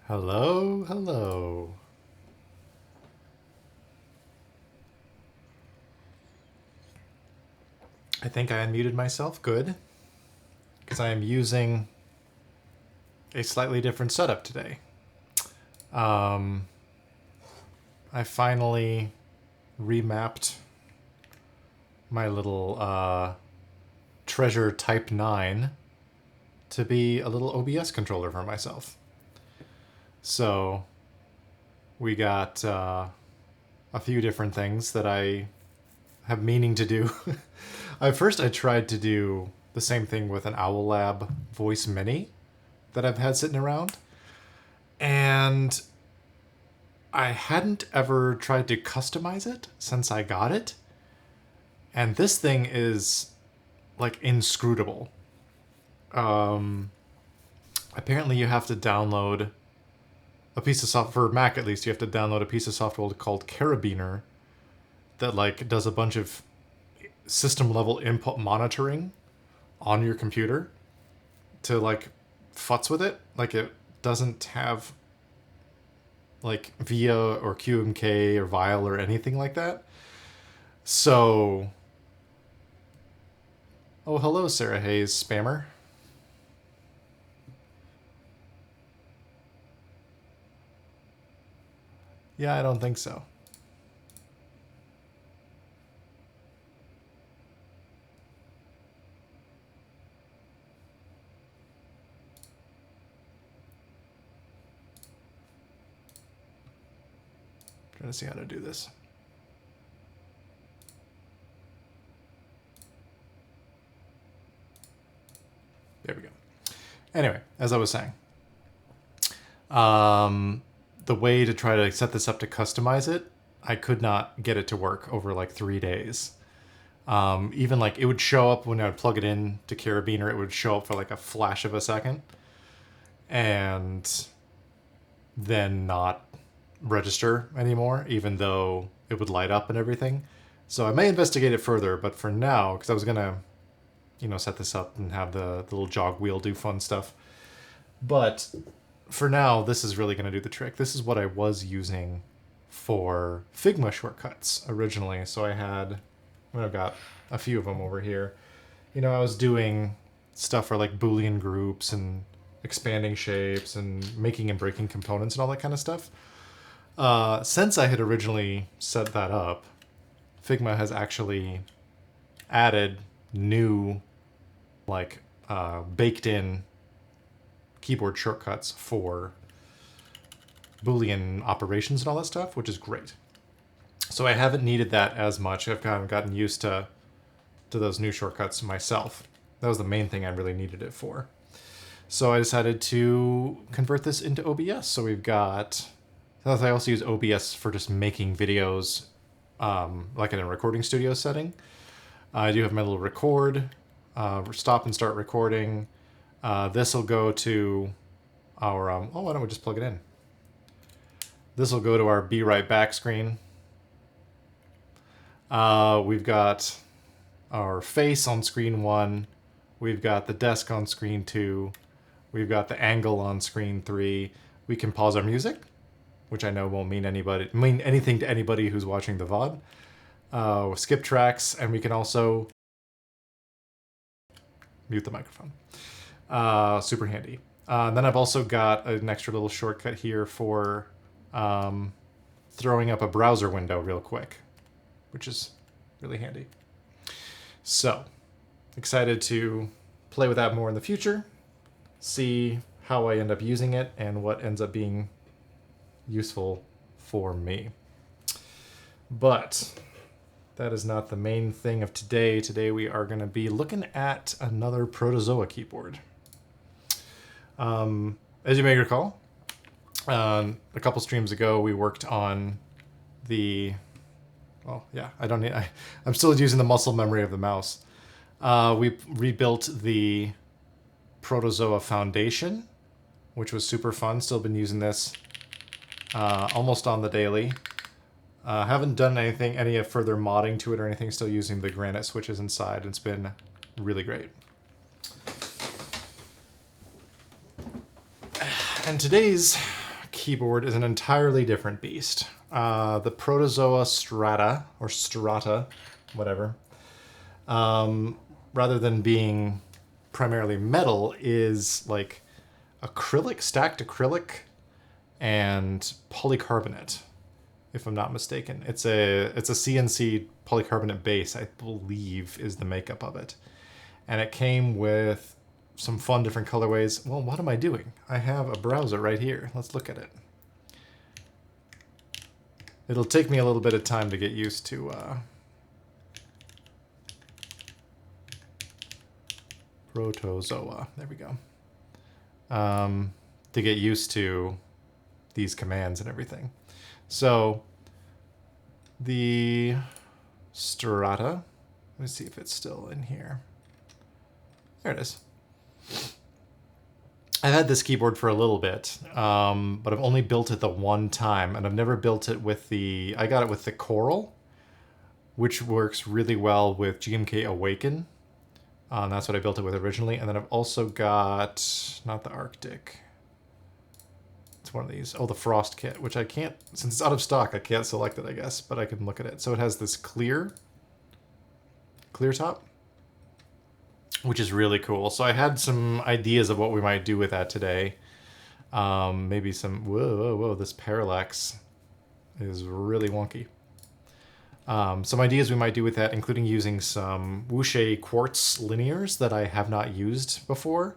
Hello, hello. I think I unmuted myself. Good. Because I am using a slightly different setup today. I finally remapped my little Treasure Type 9 to be a little OBS controller for myself. So we got a few different things that I have meaning to do. At first I tried to do the same thing with an Owl Lab Voice Mini that I've had sitting around. And I hadn't ever tried to customize it since I got it. And this thing is like inscrutable. Apparently you have to download a piece of software, for Mac at least, you have to download a piece of software called Carabiner that like does a bunch of system level input monitoring on your computer to like futz with it. Like it doesn't have like VIA or QMK or VIL or anything like that. So, oh hello Sarah Hayes, spammer. Yeah, I don't think so. Trying to see how to do this. There we go. Anyway, as I was saying, the way to try to set this up to customize it, I could not get it to work over like 3 days. Even like it would show up when I would plug it in to Carabiner, it would show up for like a flash of a second and then not register anymore, even though it would light up and everything. So I may investigate it further, but for now, because I was gonna, set this up and have the little jog wheel do fun stuff. But for now, this is really gonna do the trick. This is what I was using for Figma shortcuts originally. So I've got a few of them over here. I was doing stuff for like Boolean groups and expanding shapes and making and breaking components and all that kind of stuff. Since I had originally set that up, Figma has actually added new, like, baked-in keyboard shortcuts for Boolean operations and all that stuff, which is great. So I haven't needed that as much. I've kind of gotten used to those new shortcuts myself. That was the main thing I really needed it for. So I decided to convert this into OBS. So we've got... I also use OBS for just making videos, like in a recording studio setting. I do have my little record, stop and start recording. This will go to our, why don't we just plug it in? This will go to our Be Right Back screen. We've got our face on screen 1. We've got the desk on screen 2. We've got the angle on screen 3. We can pause our music, which I know won't mean anything to anybody who's watching the VOD. Skip tracks, and we can also mute the microphone. Super handy. Then I've also got an extra little shortcut here for throwing up a browser window real quick, which is really handy. So, excited to play with that more in the future, see how I end up using it, and what ends up being useful for me. But that is not the main thing of today. Today we are going to be looking at another Protozoa keyboard. As you may recall, a couple streams ago we worked on the... Well, yeah, I'm still using the muscle memory of the mouse. We rebuilt the Protozoa Foundation, which was super fun. Still been using this almost on the daily. Haven't done any further modding to it or anything. Still using the granite switches inside. It's been really great. And today's keyboard is an entirely different beast. The Protozoa Strata, or Strata, whatever, rather than being primarily metal, is like acrylic, stacked acrylic, and polycarbonate, if I'm not mistaken. It's a CNC polycarbonate base, I believe, is the makeup of it. And it came with some fun different colorways. Well, what am I doing? I have a browser right here. Let's look at it. It'll take me a little bit of time to get used to Protozoa. There we go. To get used to these commands and everything. So the Strata, let me see if it's still in here. There it is. I've had this keyboard for a little bit, but I've only built it the one time, and I've never built it with the, I got it with the Coral, which works really well with GMK Awaken. That's what I built it with originally. And then I've also got, not the Arctic, it's one of these. Oh, the Frost kit, which I can't, since it's out of stock, I can't select it, I guess, but I can look at it. So it has this clear top, which is really cool. So I had some ideas of what we might do with that today. Maybe some, whoa, this parallax is really wonky. Some ideas we might do with that, including using some Wuque Quartz linears that I have not used before.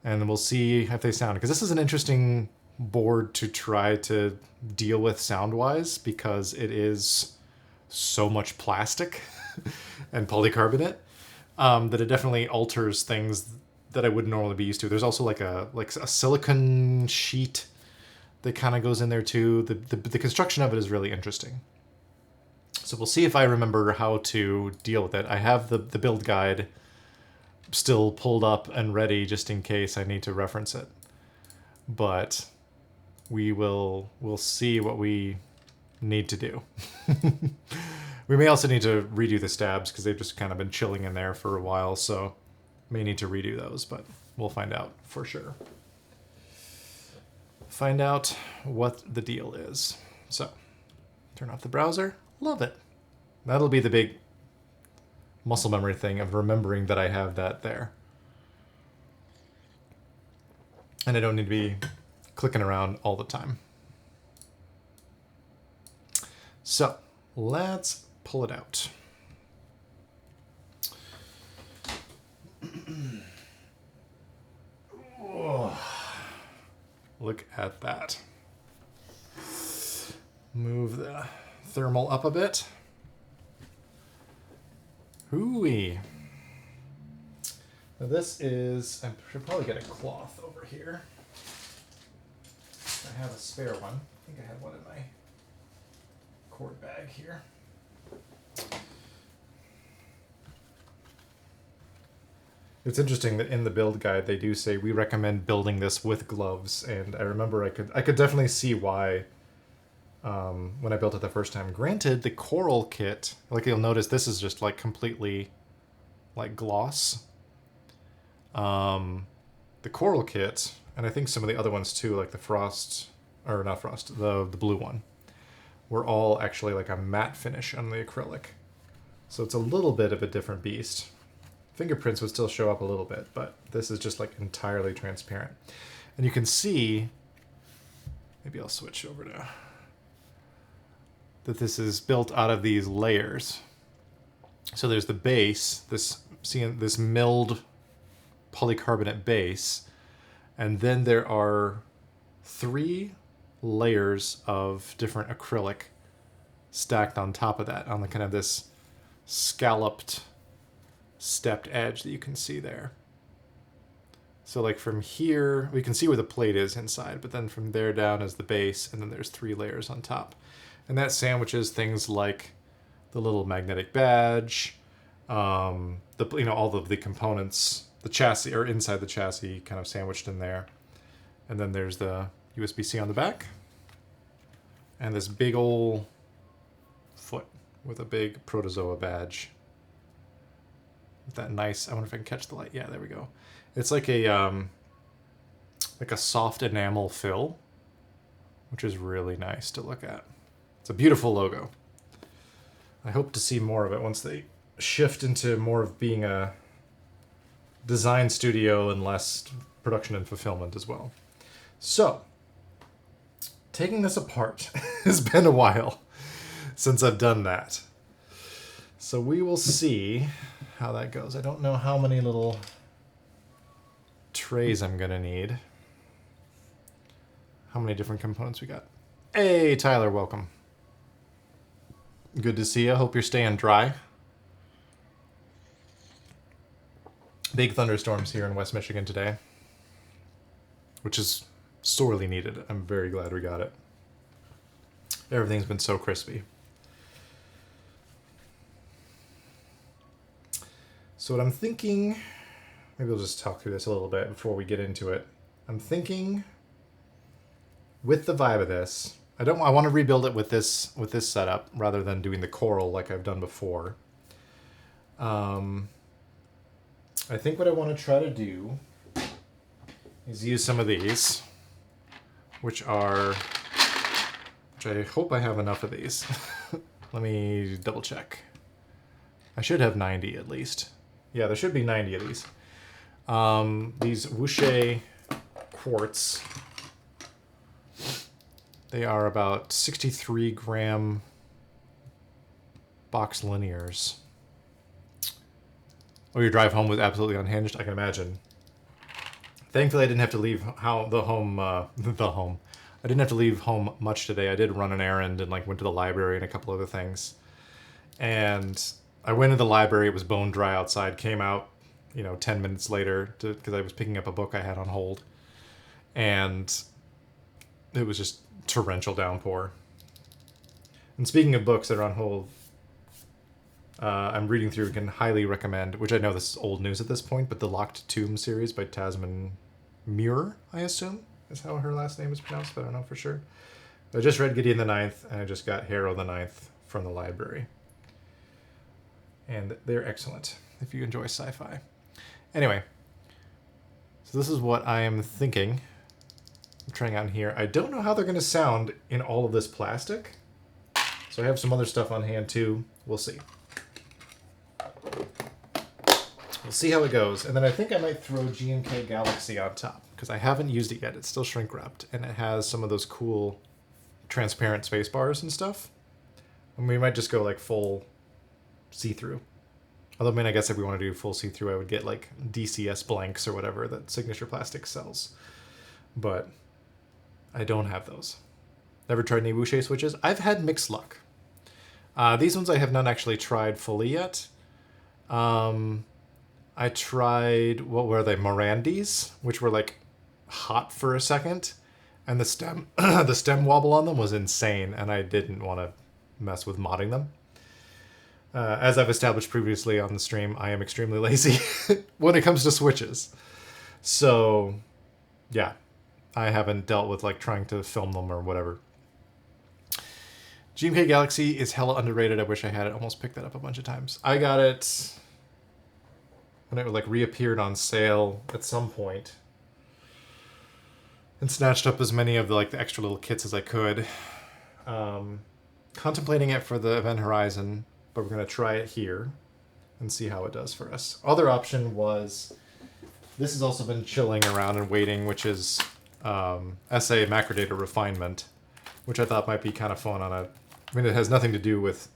And we'll see if they sound, because this is an interesting board to try to deal with sound-wise, because it is so much plastic and polycarbonate that it definitely alters things that I wouldn't normally be used to. There's also like a silicon sheet that kind of goes in there too. The construction of it is really interesting. So we'll see if I remember how to deal with it. I have the build guide still pulled up and ready just in case I need to reference it. But we'll see what we need to do. We may also need to redo the stabs because they've just kind of been chilling in there for a while, so may need to redo those, but we'll find out for sure. Find out what the deal is. So, turn off the browser. Love it. That'll be the big muscle memory thing of remembering that I have that there. And I don't need to be clicking around all the time. So, let's pull it out. Oh, look at that. Move the thermal up a bit. Hooey. Now this is, I should probably get a cloth over here. I have a spare one. I think I have one in my cord bag here. It's interesting that in the build guide they do say we recommend building this with gloves, and I remember I could definitely see why when I built it the first time. Granted, the Coral kit, like you'll notice, this is just like completely like gloss. The Coral kit, and I think some of the other ones too, like the Frost, or not Frost, the blue one, were all actually like a matte finish on the acrylic. So it's a little bit of a different beast. Fingerprints would still show up a little bit, but this is just like entirely transparent. And you can see, maybe I'll switch over to, that this is built out of these layers. So there's the base, this milled polycarbonate base, and then there are 3 layers of different acrylic stacked on top of that, on the kind of this scalloped stepped edge that you can see there. So like from here, we can see where the plate is inside, but then from there down is the base, and then there's 3 layers on top. And that sandwiches things like the little magnetic badge, all of the components, the chassis, or inside the chassis kind of sandwiched in there. And then there's the USB-C on the back, and this big old foot with a big Protozoa badge. That nice, I wonder if I can catch the light. Yeah, there we go. It's like a soft enamel fill which is really nice to look at. It's a beautiful logo. I hope to see more of it once they shift into more of being a design studio and less production and fulfillment as well. So, taking this apart has been a while since I've done that. So we will see how that goes. I don't know how many little trays I'm gonna need. How many different components we got? Hey, Tyler, welcome. Good to see you. Hope you're staying dry. Big thunderstorms here in West Michigan today, which is sorely needed. I'm very glad we got it. Everything's been so crispy. So what I'm thinking, maybe we'll just talk through this a little bit before we get into it. I'm thinking with the vibe of this, I want to rebuild it with this setup rather than doing the coral like I've done before. I think what I want to try to do is use some of these, which I hope I have enough of these. Let me double check. I should have 90 at least. Yeah, there should be 90 of these. These Wuque Quartz. They are about 63 gram box linears. Oh, your drive home was absolutely unhinged, I can imagine. Thankfully, I didn't have to leave the home. I didn't have to leave home much today. I did run an errand and went to the library and a couple other things. And I went to the library. It was bone dry outside. Came out, 10 minutes later because I was picking up a book I had on hold, and it was just torrential downpour. And speaking of books that are on hold, I'm reading through, can highly recommend, which I know this is old news at this point, but the Locked Tomb series by Tasman Muir, I assume is how her last name is pronounced, but I don't know for sure. I just read Gideon the Ninth, and I just got Harrow the Ninth from the library. And they're excellent if you enjoy sci-fi. Anyway, so this is what I am thinking. I'm trying out in here. I don't know how they're going to sound in all of this plastic. So I have some other stuff on hand too. We'll see. We'll see how it goes. And then I think I might throw GMK Galaxy on top because I haven't used it yet. It's still shrink wrapped and it has some of those cool transparent space bars and stuff. And we might just go full see-through. Although, I guess if we want to do full see-through, I would get DCS blanks or whatever that Signature Plastics sells. But I don't have those. Never tried any Wuque switches. I've had mixed luck. These ones I have not actually tried fully yet. I tried, what were they, Morandis, which were hot for a second, and the stem the stem wobble on them was insane, and I didn't want to mess with modding them. As I've established previously on the stream, I am extremely lazy when it comes to switches. So, yeah, I haven't dealt with trying to film them or whatever. GMK Galaxy is hella underrated. I wish I had it. Almost picked that up a bunch of times. I got it when it reappeared on sale at some point, and snatched up as many of the extra little kits as I could. Contemplating it for the Event Horizon, but we're going to try it here and see how it does for us. Other option was, this has also been chilling around and waiting, which is SA Macrodata Refinement, which I thought might be kind of fun on a... it has nothing to do with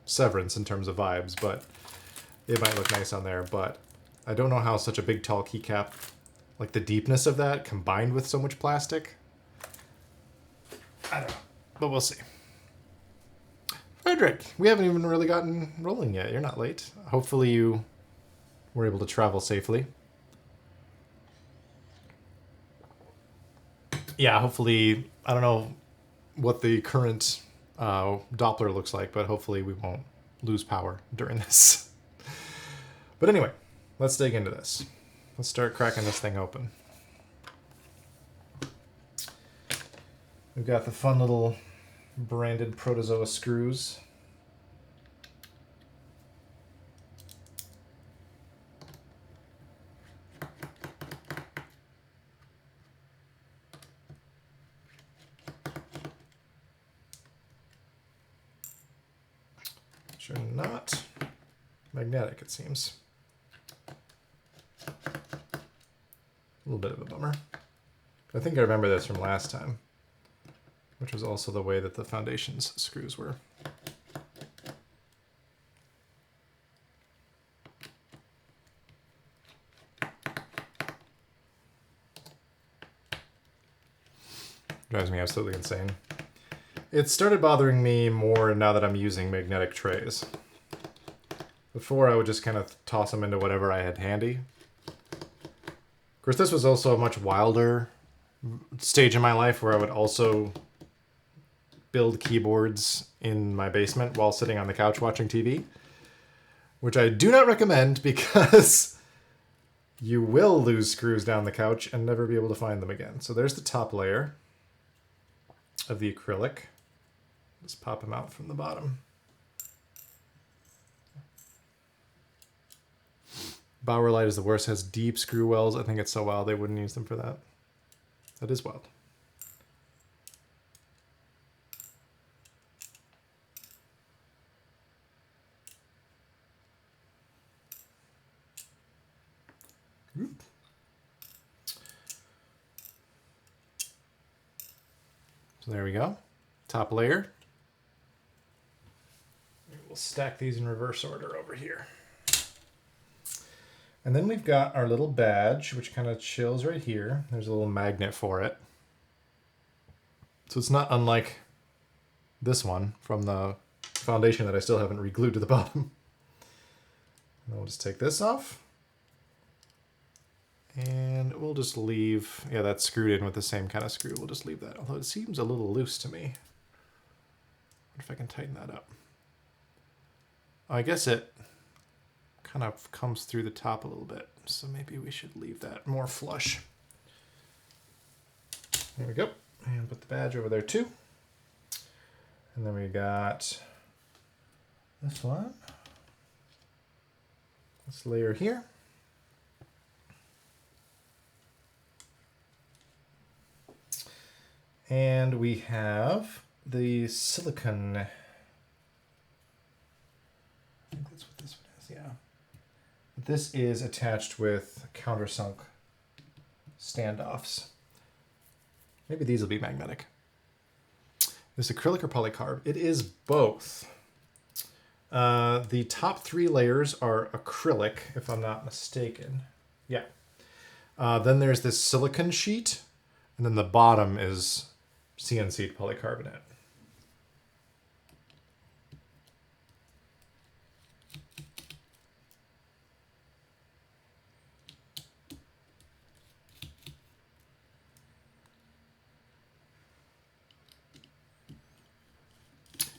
Severance in terms of vibes, but it might look nice on there. But I don't know how such a big, tall keycap, the deepness of that combined with so much plastic. I don't know, but we'll see. Frederick, we haven't even really gotten rolling yet. You're not late. Hopefully you were able to travel safely. Yeah, hopefully, I don't know what the current Doppler looks like, but hopefully we won't lose power during this. But anyway, let's dig into this. Let's start cracking this thing open. We've got the fun little branded Protozoa screws. which are not magnetic, it seems. A little bit of a bummer. I think I remember this from last time, which was also the way that the foundation's screws were. Drives me absolutely insane. It started bothering me more now that I'm using magnetic trays. Before, I would just kind of toss them into whatever I had handy. Of course, this was also a much wilder stage in my life where I would also build keyboards in my basement while sitting on the couch watching TV, which I do not recommend because you will lose screws down the couch and never be able to find them again. So there's the top layer of the acrylic. Just pop them out from the bottom. Bauerlite is the worst, has deep screw wells. I think it's so wild they wouldn't use them for that. That is wild. Oop. So there we go. Top layer. We'll stack these in reverse order over here. And then we've got our little badge, which kind of chills right here. There's a little magnet for it. So it's not unlike this one from the foundation that I still haven't re-glued to the bottom. And we'll just take this off. And we'll just leave, yeah, that's screwed in with the same kind of screw. We'll just leave that, although it seems a little loose to me. What if I can tighten that up? I guess it kind of comes through the top a little bit, so maybe we should leave that more flush. There we go. And put the badge over there too. And then we got this one. This layer here. And we have the silicone. I think that's what this one is, yeah. This is attached with countersunk standoffs. Maybe these will be magnetic. Is acrylic or polycarb? It is both. The top 3 layers are acrylic, if I'm not mistaken. Yeah. Then there's this silicone sheet, and then the bottom is CNC polycarbonate.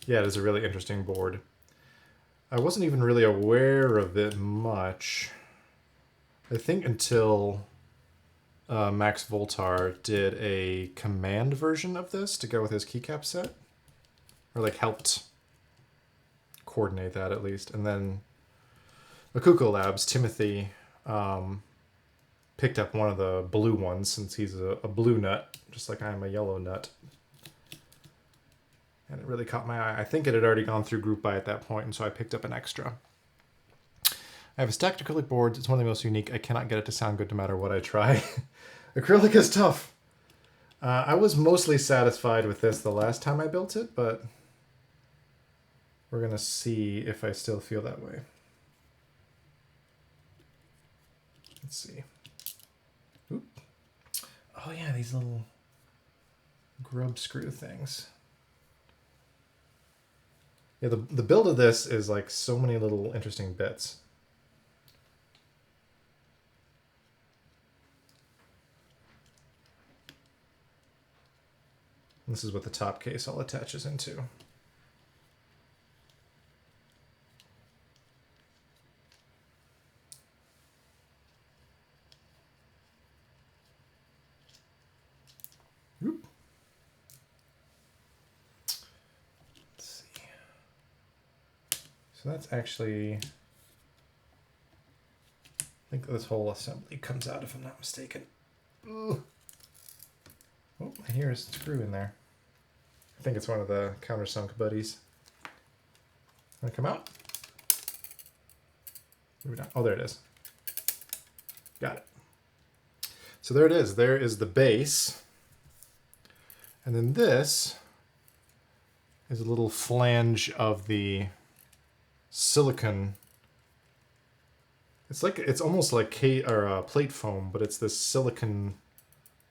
Yeah, it is a really interesting board. I wasn't even really aware of it much, I think, until Max Voltar did a command version of this to go with his keycap set. Or like helped coordinate that at least. And then Akuko Labs, Timothy, picked up one of the blue ones since he's a blue nut, just like I am a yellow nut. And it really caught my eye. I think it had already gone through group buy at that point, and so I picked up an extra. I have a stacked acrylic board. It's one of the most unique. I cannot get it to sound good no matter what I try. Acrylic is tough. I was mostly satisfied with this the last time I built it, but we're going to see if I still feel that way. Let's see. Oop. Oh yeah, these little grub screw things. Yeah, the build of this is like so many little interesting bits. This is what the top case all attaches into. Oop. Let's see. So that's actually, I think this whole assembly comes out if I'm not mistaken. Ooh. Oh, I hear a screw in there. I think it's one of the countersunk buddies. Wanna come out? Maybe not. Oh, there it is. Got it. So there it is. There is the base. And then this is a little flange of the silicon. It's almost like plate foam, but it's this silicon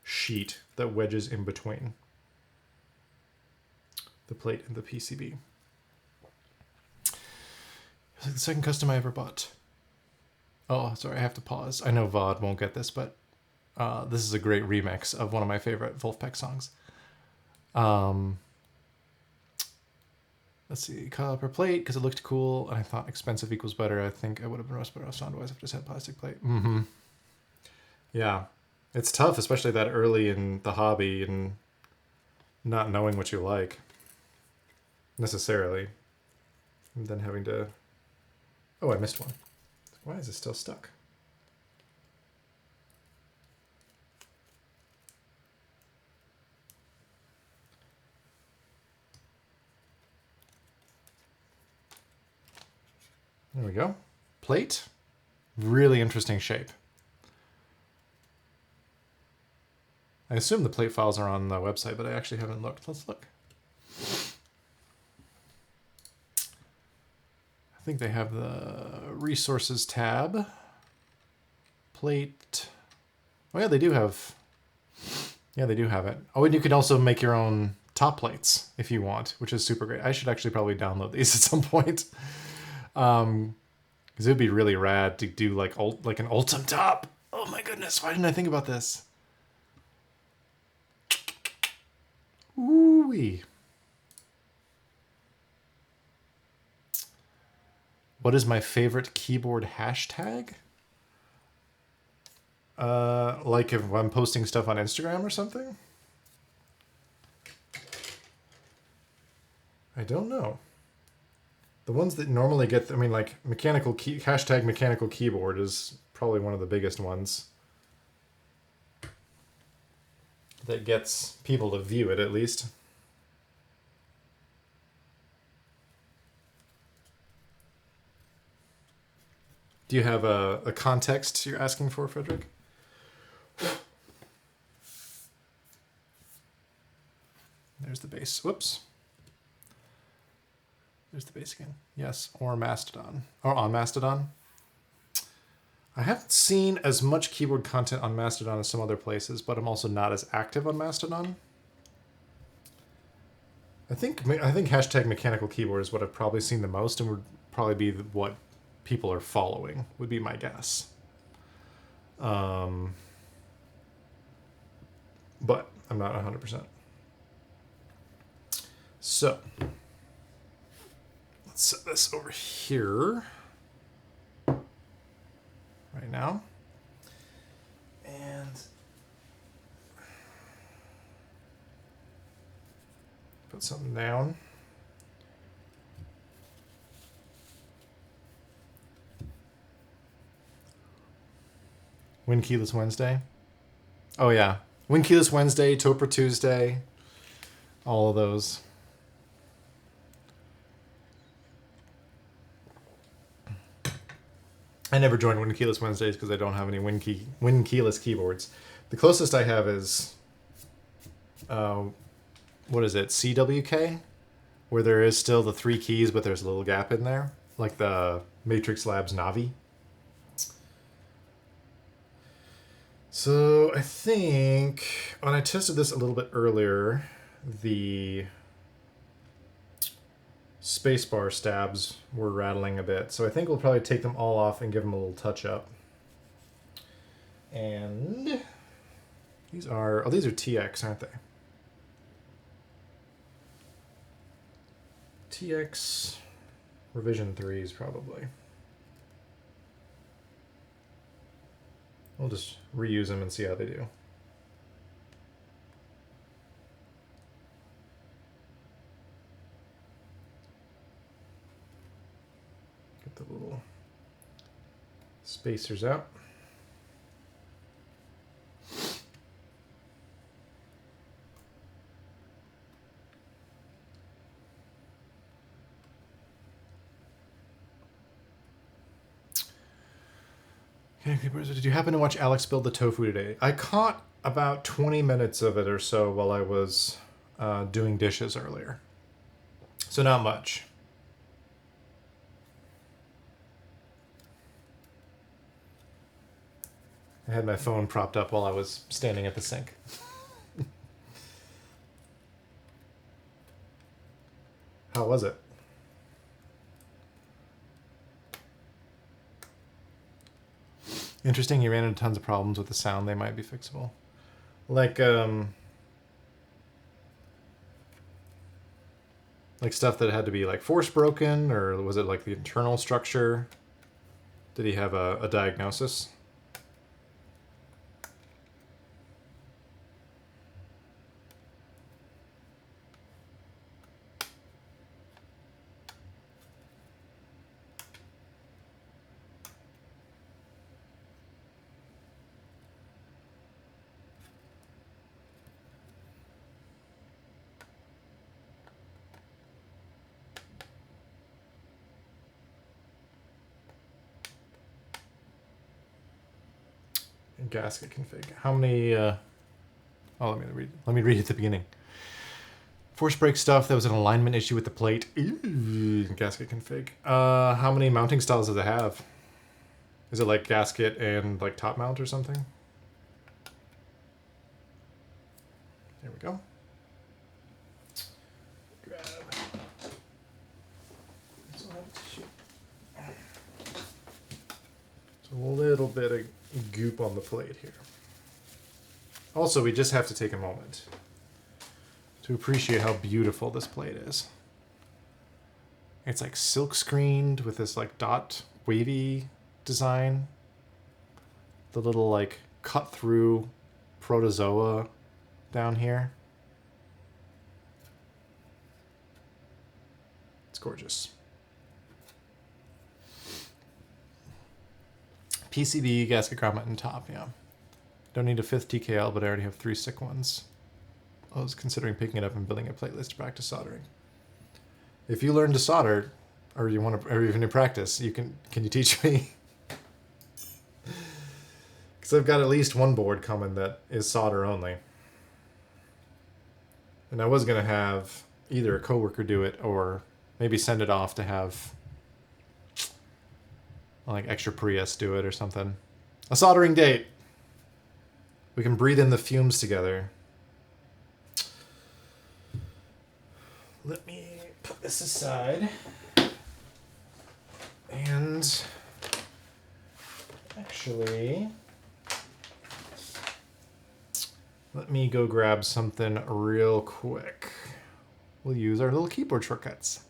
sheet that wedges in between the plate and the PCB. It's like the second custom I ever bought. Oh, sorry, I have to pause. I know VOD won't get this, but this is a great remix of one of my favorite Wolfpack songs. Let's see, copper plate, because it looked cool, and I thought expensive equals better. I think I would have been rust better off sound-wise if I just had plastic plate. Mm-hmm. Yeah. It's tough, especially that early in the hobby and not knowing what you like, necessarily. And then having to... Oh, I missed one. Why is it still stuck? There we go. Plate. Really interesting shape. I assume the plate files are on the website, but I actually haven't looked. Let's look. I think they have the resources tab. Plate. Oh yeah, they do have... Yeah, they do have it. Oh, and you can also make your own top plates if you want, which is super great. I should actually probably download these at some point. Because it would be really rad to do like an Ultim top. Oh my goodness, why didn't I think about this? Ooh-wee. What is my favorite keyboard hashtag? Like if I'm posting stuff on Instagram or something? I don't know. The ones that normally get, I mean, like hashtag mechanical keyboard is probably one of the biggest ones that gets people to view it, at least. Do you have a context you're asking for, Frederick? There's the base. Whoops. There's the base again. Yes, or Mastodon. Or on Mastodon. I haven't seen as much keyboard content on Mastodon as some other places, but I'm also not as active on Mastodon. I think hashtag mechanical keyboard is what I've probably seen the most, and would probably be what people are following, would be my guess. But I'm not 100%. So let's set this over here right now. And put something down. Win Keyless Wednesday. Oh yeah. Win Keyless Wednesday, Topper Tuesday. All of those. I never joined Win Keyless Wednesdays because I don't have any Win Keyless keyboards. The closest I have is, what is it, CWK? Where there is still the 3 keys, but there's a little gap in there. Like the Matrix Labs Navi. So I think when I tested this a little bit earlier, the spacebar stabs were rattling a bit. So I think we'll probably take them all off and give them a little touch up. And these are TX, aren't they? TX revision 3s probably. We'll just reuse them and see how they do. Get the little spacers out. Did you happen to watch Alex build the tofu today? I caught about 20 minutes of it or so while I was doing dishes earlier. So not much. I had my phone propped up while I was standing at the sink. How was it? Interesting, you ran into tons of problems with the sound. They might be fixable. Like stuff that had to be like force broken, or was it like the internal structure? Did he have a diagnosis? Gasket config. How many? Oh, let me read at the beginning. Force break stuff. There was an alignment issue with the plate. Ooh, gasket config. How many mounting styles does it have? Is it like gasket and like top mount or something? There we go. Grab. It's a little bit of goop on the plate here. Also, we just have to take a moment to appreciate how beautiful this plate is. It's like silk screened with this like dot wavy design. The little like cut through protozoa down here. It's gorgeous. PCB, gasket grommet, and top, yeah. Don't need a 5th TKL, but I already have 3 sick ones. I was considering picking it up and building a plateless to practice soldering. If you learn to solder, or you want to, or even in practice, can you teach me? Because I've got at least one board coming that is solder only. And I was going to have either a coworker do it or maybe send it off to have like extra Prius do it or something. A soldering date. We can breathe in the fumes together. Let me put this aside. And actually, let me go grab something real quick. We'll use our little keyboard shortcuts.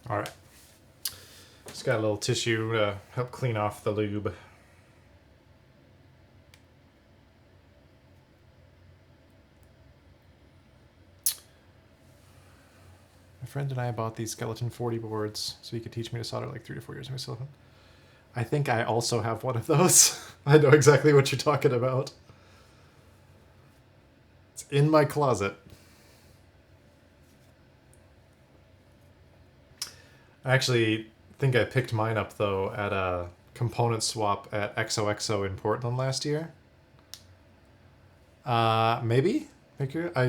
All right. Just got a little tissue to help clean off the lube. My friend and I bought these Skeleton 40 boards so he could teach me to solder like 3 to 4 years ago. Still haven't. I think I also have one of those. I know exactly what you're talking about. It's in my closet. I actually think I picked mine up, though, at a component swap at XOXO in Portland last year. Maybe? I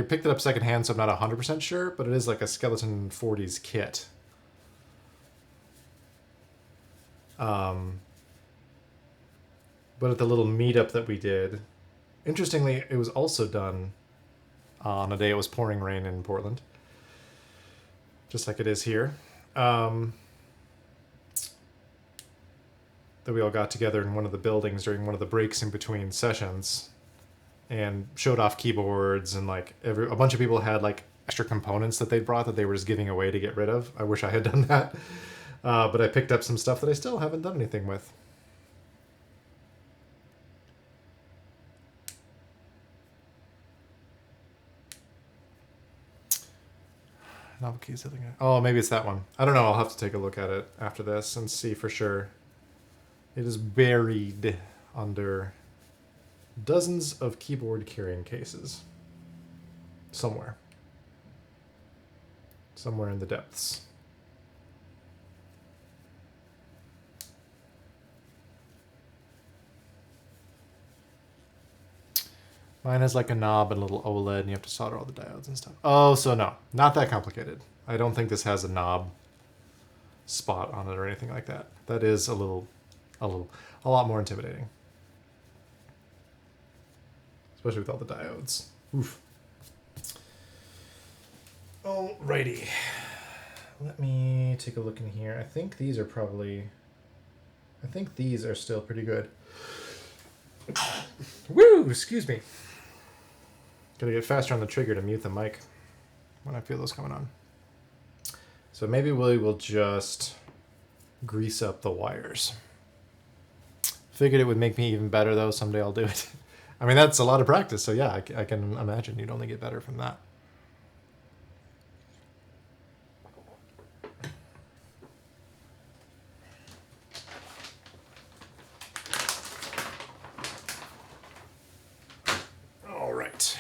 picked it up secondhand, so I'm not 100% sure, but it is like a Skeleton 40s kit. But at the little meetup that we did, interestingly, it was also done on a day it was pouring rain in Portland. Just like it is here. That we all got together in one of the buildings during one of the breaks in between sessions and showed off keyboards, and like a bunch of people had like extra components that they brought that they were just giving away to get rid of. I wish I had done that. But I picked up some stuff that I still haven't done anything with. Novel keys. Oh, maybe it's that one. I don't know. I'll have to take a look at it after this and see for sure. It is buried under dozens of keyboard carrying cases. Somewhere. Somewhere in the depths. Mine has like a knob and a little OLED, and you have to solder all the diodes and stuff. Oh, so no, not that complicated. I don't think this has a knob spot on it or anything like that. That is a lot more intimidating. Especially with all the diodes. Oof. Alrighty. Let me take a look in here. I think these are still pretty good. Woo! Excuse me. Gotta get faster on the trigger to mute the mic when I feel those coming on. So maybe we will just grease up the wires. Figured it would make me even better though. Someday I'll do it. I mean, that's a lot of practice. So yeah, I can imagine you'd only get better from that. All right.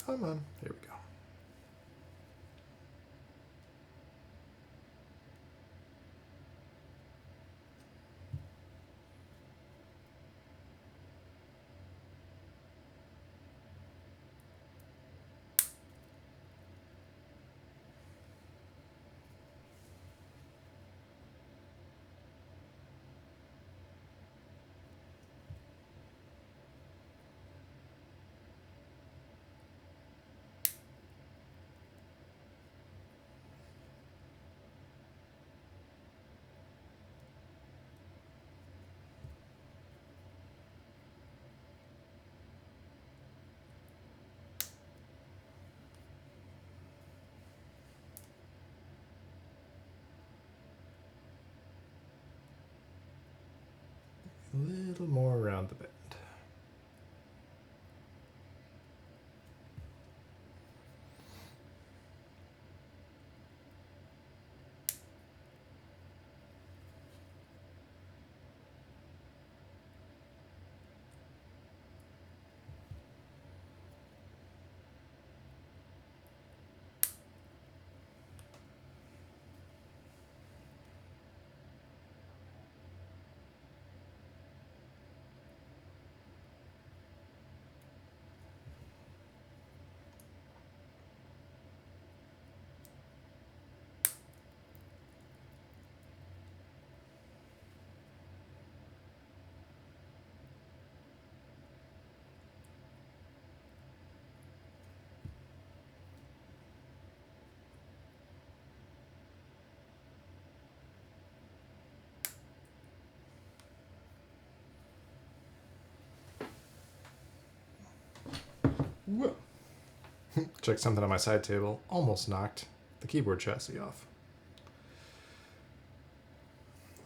Come on. Here we go. A little more around the bend. Whoa. Check something on my side table. Almost knocked the keyboard chassis off.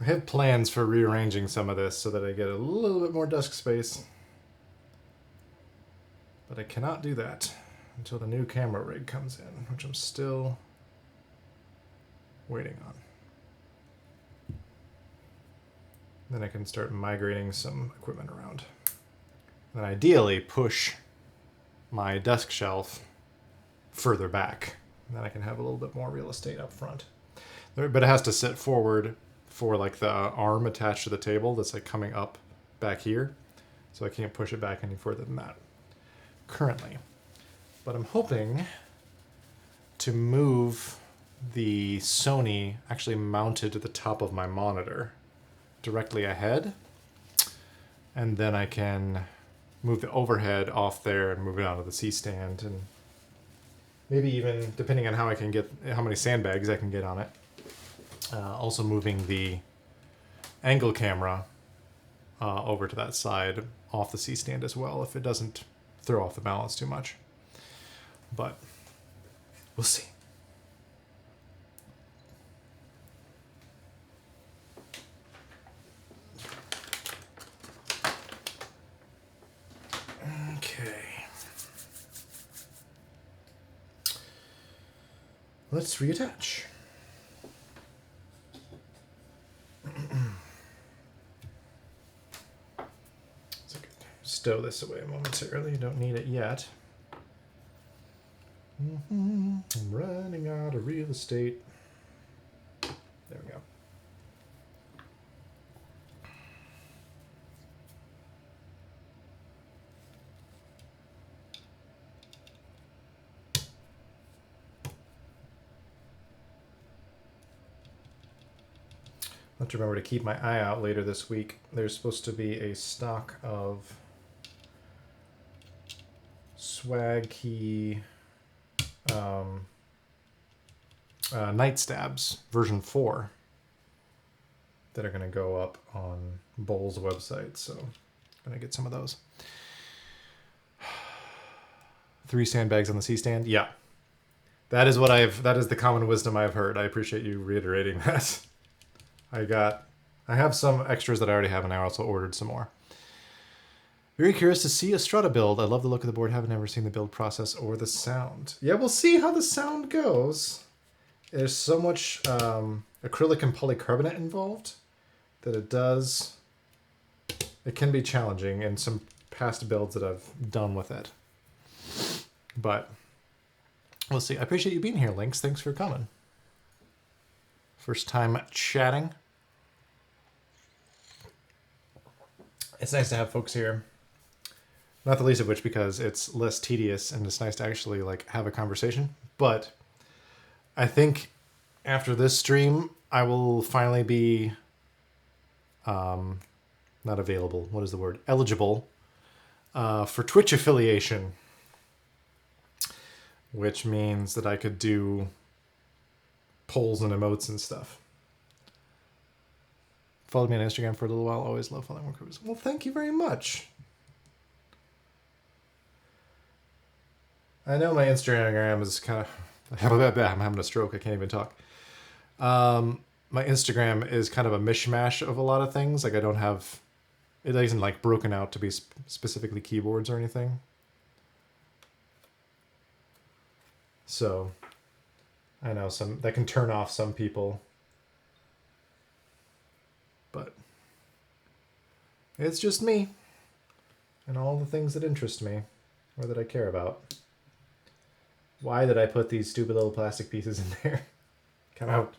I have plans for rearranging some of this so that I get a little bit more desk space. But I cannot do that until the new camera rig comes in, which I'm still waiting on. Then I can start migrating some equipment around. And ideally push my desk shelf further back. And then I can have a little bit more real estate up front. But it has to sit forward for like the arm attached to the table that's like coming up back here. So I can't push it back any further than that currently. But I'm hoping to move the Sony actually mounted to the top of my monitor directly ahead. And then I can move the overhead off there and move it onto the C-stand, and maybe even, depending on how I can get, how many sandbags I can get on it. Also moving the angle camera over to that side off the C-stand as well, if it doesn't throw off the balance too much. But we'll see. Okay. Let's reattach. Stow this away momentarily. Don't need it yet. I'm running out of real estate. There we go. I have to remember to keep my eye out later this week. There's supposed to be a stock of swag key night stabs version 4 that are going to go up on Bowl's website, so I'm going to get some of those. 3 sandbags on the C-stand? Yeah. That is the common wisdom I've heard. I appreciate you reiterating that. I have some extras that I already have, and I also ordered some more. Very curious to see a Strata build. I love the look of the board. Haven't ever seen the build process or the sound. Yeah, we'll see how the sound goes. There's so much acrylic and polycarbonate involved that it can be challenging in some past builds that I've done with it. But we'll see. I appreciate you being here, Lynx. Thanks for coming. First time chatting. It's nice to have folks here. Not the least of which because it's less tedious and it's nice to actually like have a conversation. But I think after this stream, I will finally be not available. What is the word? Eligible for Twitch affiliation, which means that I could do polls and emotes and stuff. Followed me on Instagram for a little while. Always love following more crews. Well, thank you very much. I know my Instagram is kind of... I'm having a stroke. I can't even talk. My Instagram is kind of a mishmash of a lot of things. Like I don't have... It isn't like broken out to be specifically keyboards or anything. So I know that can turn off some people. But it's just me and all the things that interest me or that I care about. Why did I put these stupid little plastic pieces in there? Come out.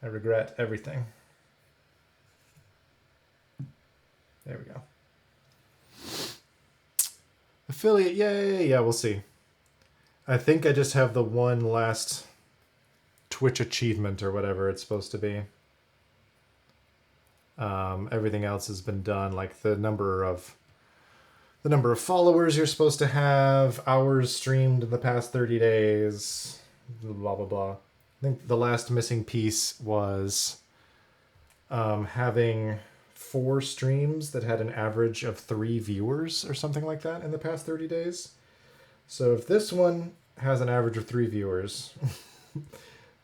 I regret everything. There we go. Affiliate, yay! Yeah, we'll see. I think I just have the one last Twitch achievement or whatever it's supposed to be. Everything else has been done, like the number of followers you're supposed to have, hours streamed in the past 30 days, blah, blah, blah. I think the last missing piece was having 4 streams that had an average of 3 viewers or something like that in the past 30 days. So if this one has an average of 3 viewers,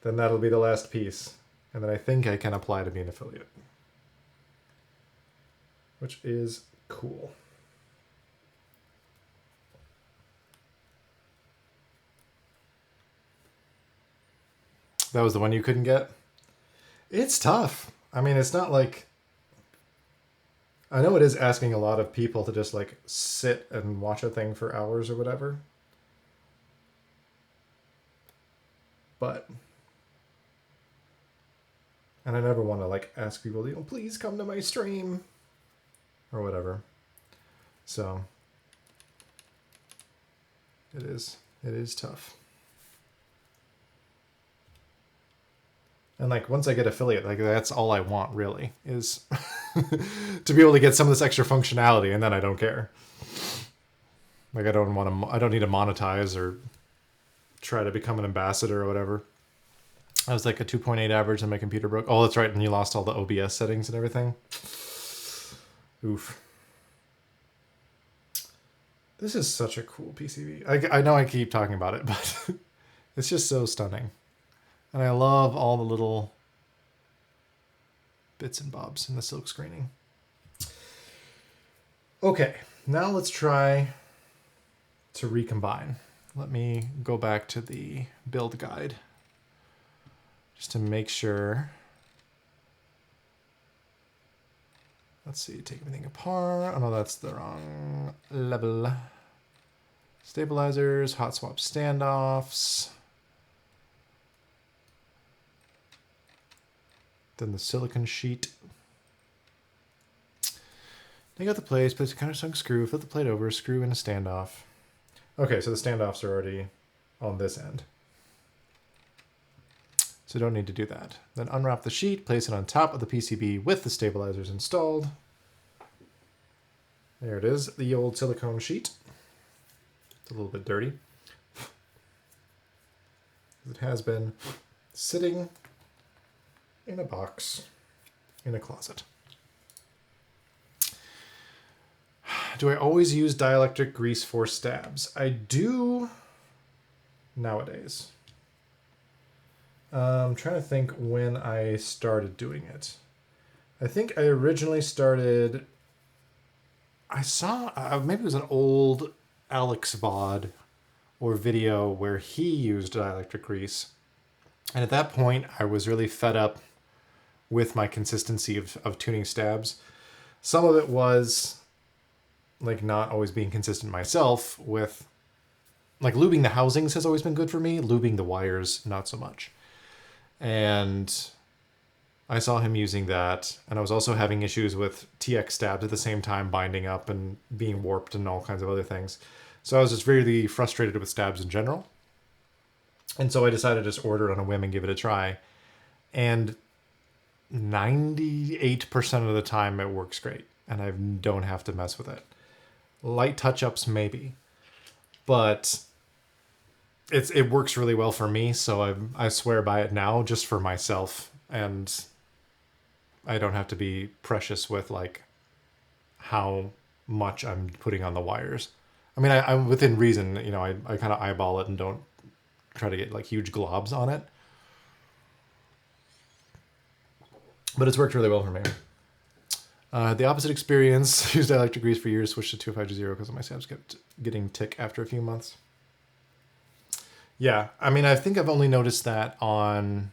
then that'll be the last piece. And then I think I can apply to be an affiliate, which is cool. That was the one you couldn't get? It's tough. I mean, it's not like... I know it is asking a lot of people to just like sit and watch a thing for hours or whatever. But... And I never want to like ask people, you know, please come to my stream. Or whatever. So... It is tough. And like once I get affiliate, like that's all I want really is to be able to get some of this extra functionality, and then I don't care. Like I don't need to monetize or try to become an ambassador or whatever. I was like a 2.8 average and my computer broke. Oh, that's right, and you lost all the OBS settings and everything. Oof. This is such a cool PCB. I know I keep talking about it, but it's just so stunning. And I love all the little bits and bobs in the silk screening. Okay, now let's try to recombine. Let me go back to the build guide just to make sure. Let's see, take everything apart. Oh no, that's the wrong level. Stabilizers, hot swap standoffs. Then the silicon sheet. Take out the plates, place a countersunk screw, flip the plate over, screw in a standoff. Okay, so the standoffs are already on this end. So don't need to do that. Then unwrap the sheet, place it on top of the PCB with the stabilizers installed. There it is, the old silicone sheet. It's a little bit dirty. It has been sitting in a box in a closet. Do I always use dielectric grease for stabs? I do nowadays. I'm trying to think when I started doing it. I think I originally started... I saw... maybe it was an old Alex VOD or video where he used dielectric grease. And at that point, I was really fed up with my consistency of tuning stabs. Some of it was like not always being consistent myself with... Like lubing the housings has always been good for me. Lubing the wires, not so much. And I saw him using that, and I was also having issues with TX stabs at the same time binding up and being warped and all kinds of other things. So I was just really frustrated with stabs in general. And so I decided to just order it on a whim and give it a try. And 98% of the time it works great, and I don't have to mess with it. Light touch-ups maybe, but it works really well for me, so I swear by it now just for myself, and I don't have to be precious with like how much I'm putting on the wires. I mean, I'm within reason, you know, I kind of eyeball it and don't try to get like huge globs on it. But it's worked really well for me. The opposite experience, used dielectric grease for years, switched to 250 because my stabs kept getting tick after a few months. Yeah, I mean, I think I've only noticed that on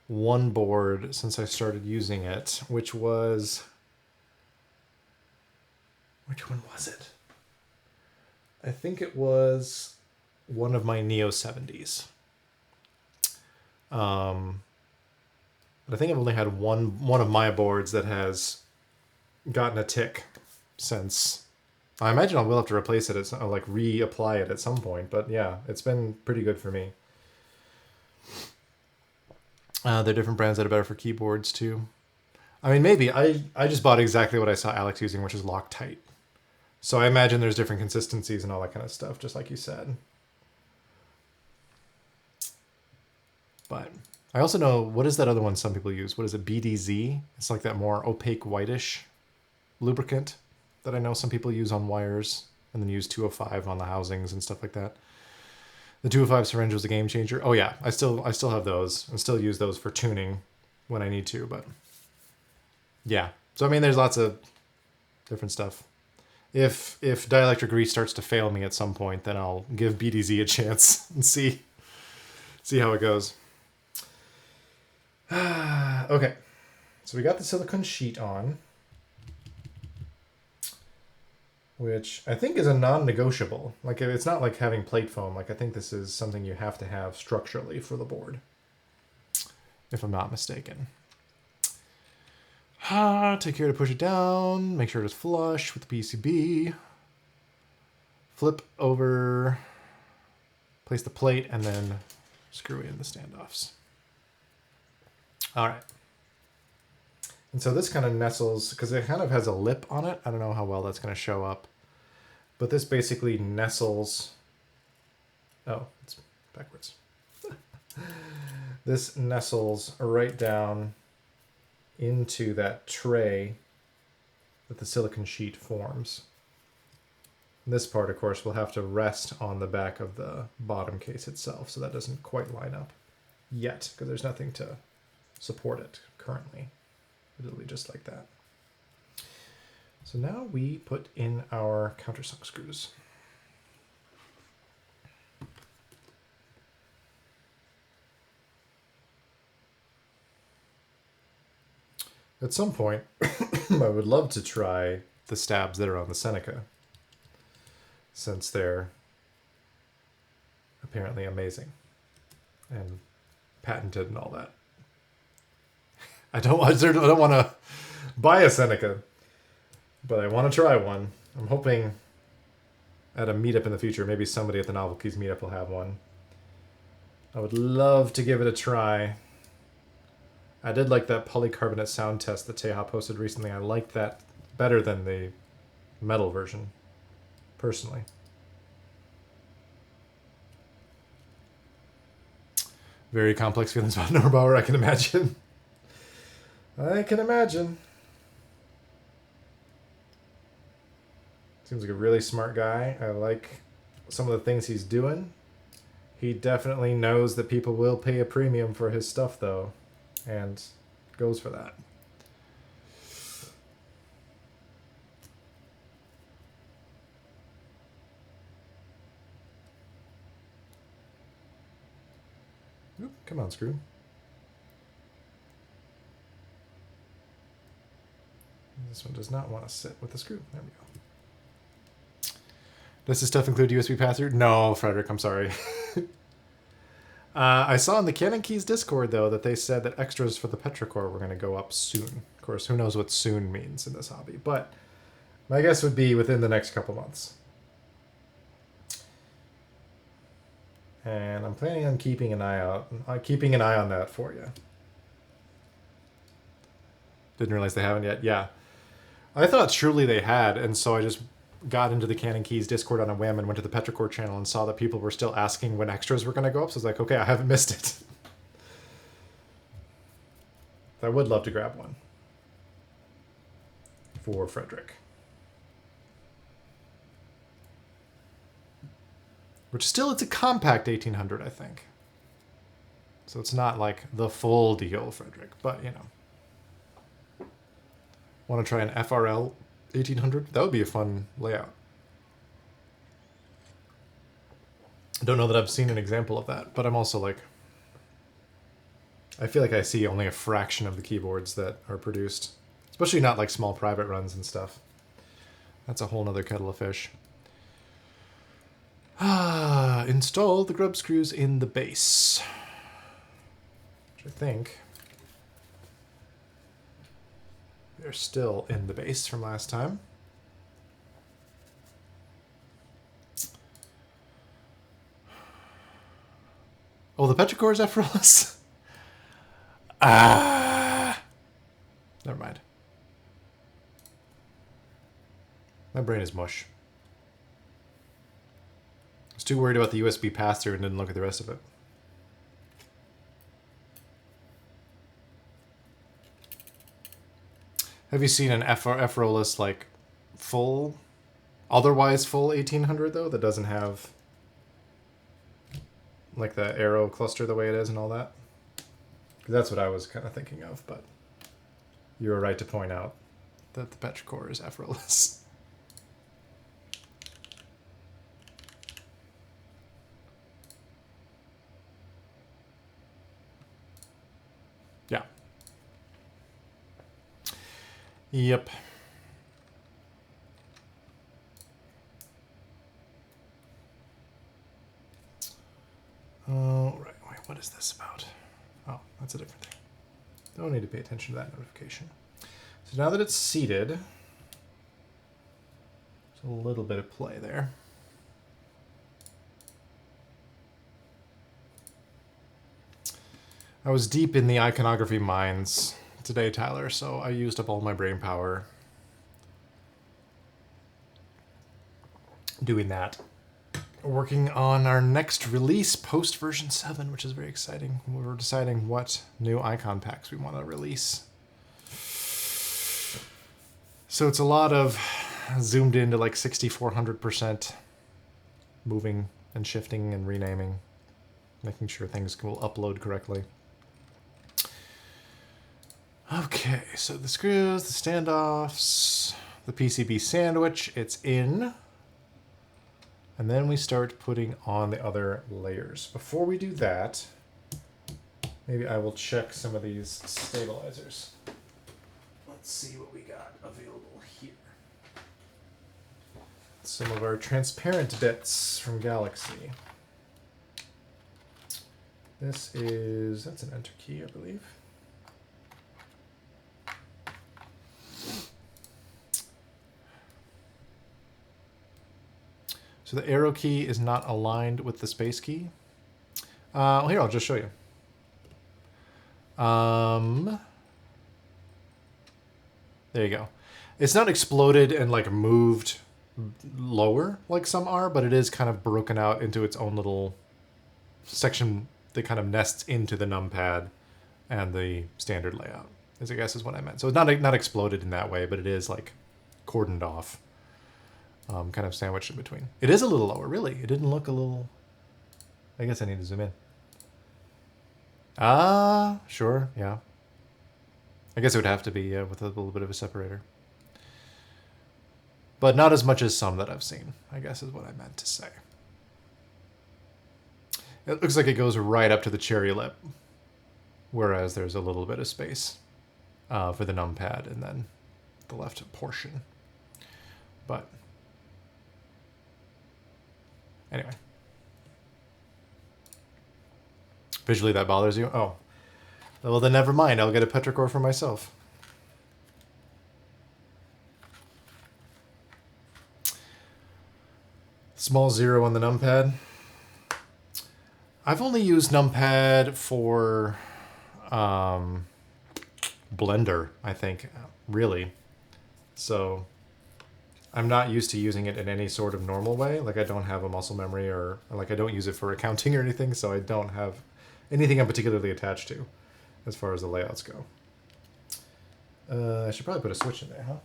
one board since I started using it, which was... Which one was it? I think it was one of my Neo 70s. But I think I've only had one of my boards that has gotten a tick since... I imagine I will have to replace it, like reapply it at some point, but yeah, it's been pretty good for me. There are different brands that are better for keyboards too. I mean, maybe. I just bought exactly what I saw Alex using, which is Loctite. So I imagine there's different consistencies and all that kind of stuff, just like you said. But I also know, what is that other one some people use? What is it, BDZ? It's like that more opaque whitish lubricant that I know some people use on wires and then use 205 on the housings and stuff like that. The 205 syringe was a game changer. Oh yeah, I still have those and still use those for tuning when I need to, but yeah. So I mean, there's lots of different stuff. If dielectric grease starts to fail me at some point, then I'll give BDZ a chance and see how it goes. Okay, so we got the silicone sheet on, which I think is a non-negotiable. Like, it's not like having plate foam. Like, I think this is something you have to have structurally for the board, if I'm not mistaken. Take care to push it down. Make sure it is flush with the PCB. Flip over, place the plate, and then screw in the standoffs. All right. And so this kind of nestles, because it kind of has a lip on it. I don't know how well that's going to show up. But this basically nestles... Oh, it's backwards. This nestles right down into that tray that the silicon sheet forms. This part, of course, will have to rest on the back of the bottom case itself, so that doesn't quite line up yet, because there's nothing to support it currently. It'll be just like that. So now we put in our countersunk screws. At some point, I would love to try the stabs that are on the Seneca, since they're apparently amazing and patented and all that. I don't want to buy a Seneca, but I want to try one. I'm hoping at a meetup in the future, maybe somebody at the Novel Keys meetup will have one. I would love to give it a try. I did like that polycarbonate sound test that Teja posted recently. I liked that better than the metal version, personally. Very complex feelings about Norbauer, I can imagine. I can imagine. Seems like a really smart guy. I like some of the things he's doing. He definitely knows that people will pay a premium for his stuff, though, and goes for that. Oop, come on, screw. This one does not want to sit with the screw. There we go. Does this stuff include USB pass-through? No, Frederick, I'm sorry. I saw in the Canon Keys Discord, though, that they said that extras for the Petrichor were going to go up soon. Of course, who knows what soon means in this hobby. But my guess would be within the next couple months. And I'm planning on keeping an eye on that for you. Didn't realize they haven't yet. Yeah. I thought surely they had, and so I just got into the Canon Keys Discord on a whim and went to the Petrichor channel and saw that people were still asking when extras were going to go up. So I was like, okay, I haven't missed it. I would love to grab one for Frederick. Which still, it's a compact 1800, I think. So it's not like the full deal, Frederick, but you know. Want to try an FRL 1800? That would be a fun layout. I don't know that I've seen an example of that, but I'm also like, I feel like I see only a fraction of the keyboards that are produced, especially not like small private runs and stuff. That's a whole nother kettle of fish. Install the grub screws in the base, which I think they're still in the base from last time. Oh, the Petrichor is effortless? Never mind. My brain is mush. I was too worried about the USB pass-through and didn't look at the rest of it. Have you seen an F-Rollless, like, full, otherwise full 1800, though, that doesn't have, like, the arrow cluster the way it is and all that? 'Cause that's what I was kind of thinking of, but you were right to point out that the Petrichor is F-Rollless. Yeah. Yep. Oh, right. Wait, what is this about? Oh, that's a different thing. Don't need to pay attention to that notification. So now that it's seated, there's a little bit of play there. I was deep in the iconography mines today, Tyler, so I used up all my brain power doing that. Working on our next release post version 7, which is very exciting. We're deciding what new icon packs we want to release. So it's a lot of zoomed into like 6400%, moving and shifting and renaming, making sure things will upload correctly. Okay, so the screws, the standoffs, the PCB sandwich, it's in. And then we start putting on the other layers. Before we do that, maybe I will check some of these stabilizers. Let's see what we got available here. Some of our transparent bits from Galaxy. That's an enter key, I believe. So the arrow key is not aligned with the space key. Well, here, I'll just show you. There you go. It's not exploded and like moved lower like some are, but it is kind of broken out into its own little section that kind of nests into the numpad and the standard layout, I guess is what I meant. So it's not exploded in that way, but it is like cordoned off. Kind of sandwiched in between. It is a little lower, really. It didn't look a little... I guess I need to zoom in. Ah, sure, yeah. I guess it would have to be with a little bit of a separator. But not as much as some that I've seen, I guess is what I meant to say. It looks like it goes right up to the cherry lip, whereas there's a little bit of space for the numpad and then the left portion. But... anyway. Visually that bothers you? Oh. Well, then never mind. I'll get a petrichor for myself. Small 0 on the numpad. I've only used numpad for Blender, I think, really. So... I'm not used to using it in any sort of normal way. Like I don't have a muscle memory or like I don't use it for accounting or anything, so I don't have anything I'm particularly attached to as far as the layouts go. I should probably put a switch in there, huh?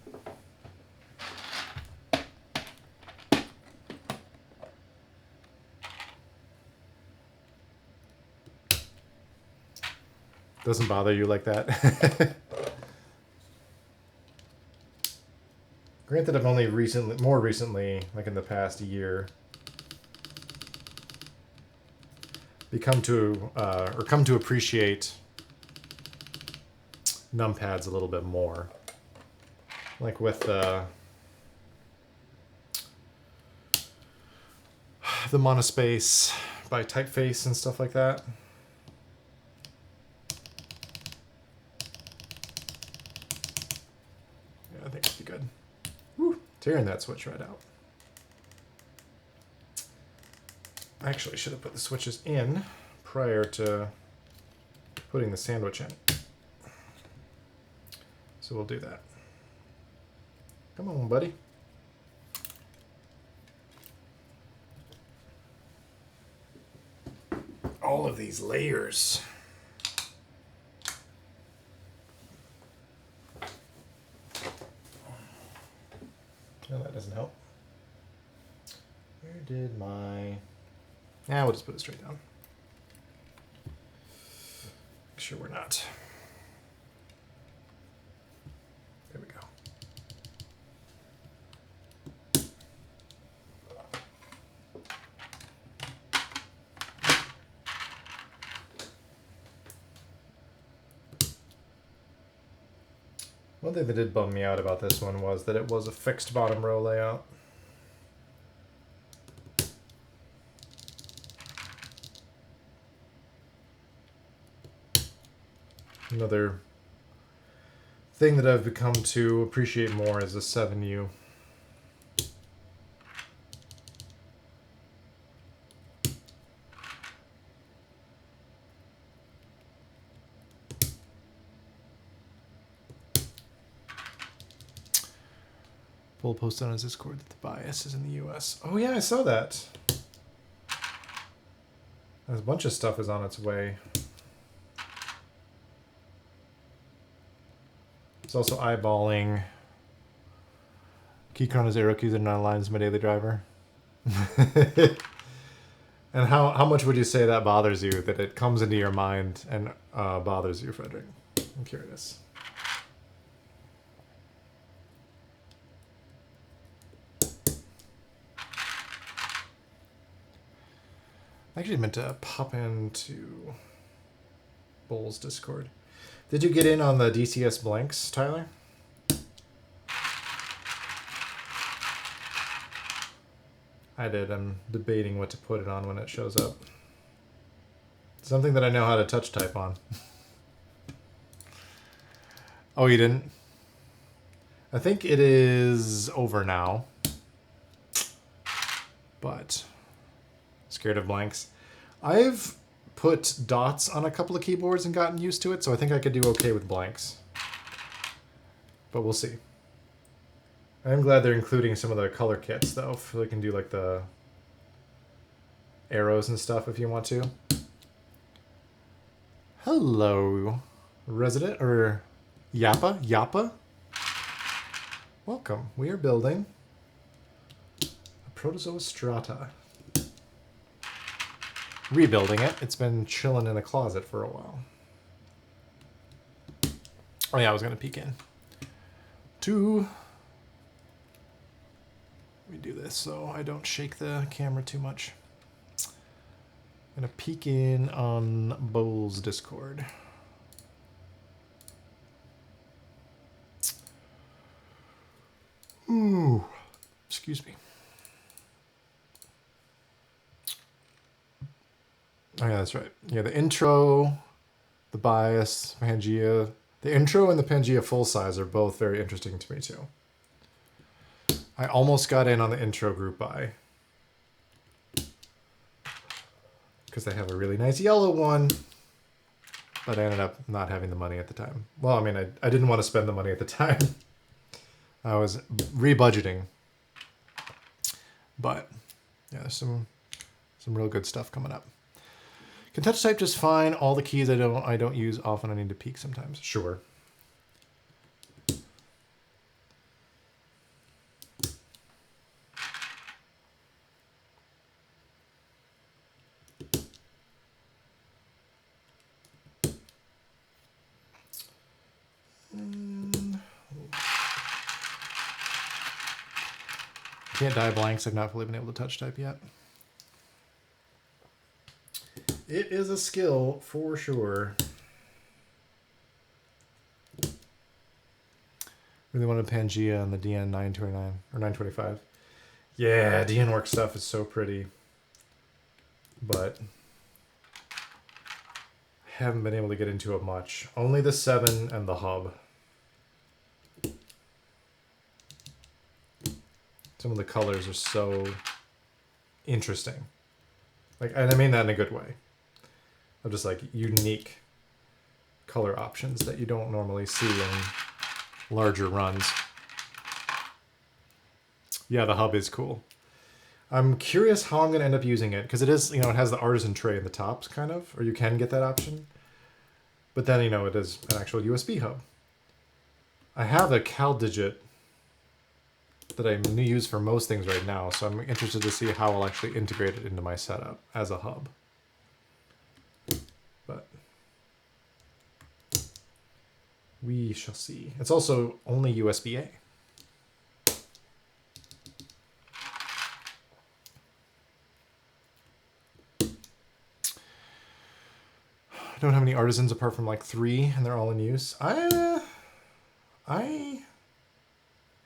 Doesn't bother you like that? Granted, I've only more recently, like in the past year, come to appreciate numpads a little bit more. Like with the monospace by typeface and stuff like that. Yeah, I think it'd be good. Tearing that switch right out. Actually, I should have put the switches in prior to putting the sandwich in. So we'll do that. Come on, buddy. All of these layers. No, that doesn't help. Where did my... we'll just put it straight down. Make sure we're not... There we go. One thing that did bum me out about this one was that it was a fixed bottom row layout. Another thing that I've become to appreciate more is the 7U. Bull posted on his Discord that the bias is in the US. Oh yeah, I saw that. There's a bunch of stuff is on its way. It's also eyeballing Keychrono's arrow keys are not aligned as my daily driver. And how much would you say that bothers you, that it comes into your mind and bothers you, Frederick? I'm curious. I actually meant to pop into Bull's Discord. Did you get in on the DCS blanks, Tyler? I did. I'm debating what to put it on when it shows up. Something that I know how to touch type on. Oh, you didn't? I think it is over now. But scared of blanks. I've put dots on a couple of keyboards and gotten used to it, so I think I could do okay with blanks. But we'll see. I'm glad they're including some of the color kits, though, so they can do like the arrows and stuff if you want to. Hello, resident, or Yappa? Yappa? Welcome. We are building a Protozoa Strata. Rebuilding it. It's been chilling in a closet for a while. Oh yeah, I was going to peek in. Let me do this so I don't shake the camera too much. I'm going to peek in on Bull's Discord. Ooh, excuse me. Oh yeah, that's right. Yeah, the intro, the bias, Pangea. The intro and the Pangea full size are both very interesting to me too. I almost got in on the intro group buy because they have a really nice yellow one, but I ended up not having the money at the time. Well, I mean, I didn't want to spend the money at the time. I was rebudgeting, but yeah, there's some real good stuff coming up. Can touch type just fine. All the keys I don't use often. I need to peek sometimes. Sure. Can't die blanks. I've not fully been able to touch type yet. It is a skill for sure. Really wanted Pangea on the DN 929 or 925. Yeah, DN work stuff is so pretty, but I haven't been able to get into it much. Only the 7 and the hub. Some of the colors are so interesting. Like, and I mean that in a good way. Of just like unique color options that you don't normally see in larger runs. Yeah, the hub is cool. I'm curious how I'm going to end up using it, because it is, you know, it has the artisan tray in the tops, kind of, or you can get that option. But then, you know, it is an actual USB hub. I have a CalDigit that I use for most things right now, so I'm interested to see how I'll actually integrate it into my setup as a hub. But we shall see. It's also only USB-A. I don't have any artisans apart from like 3, and they're all in use. I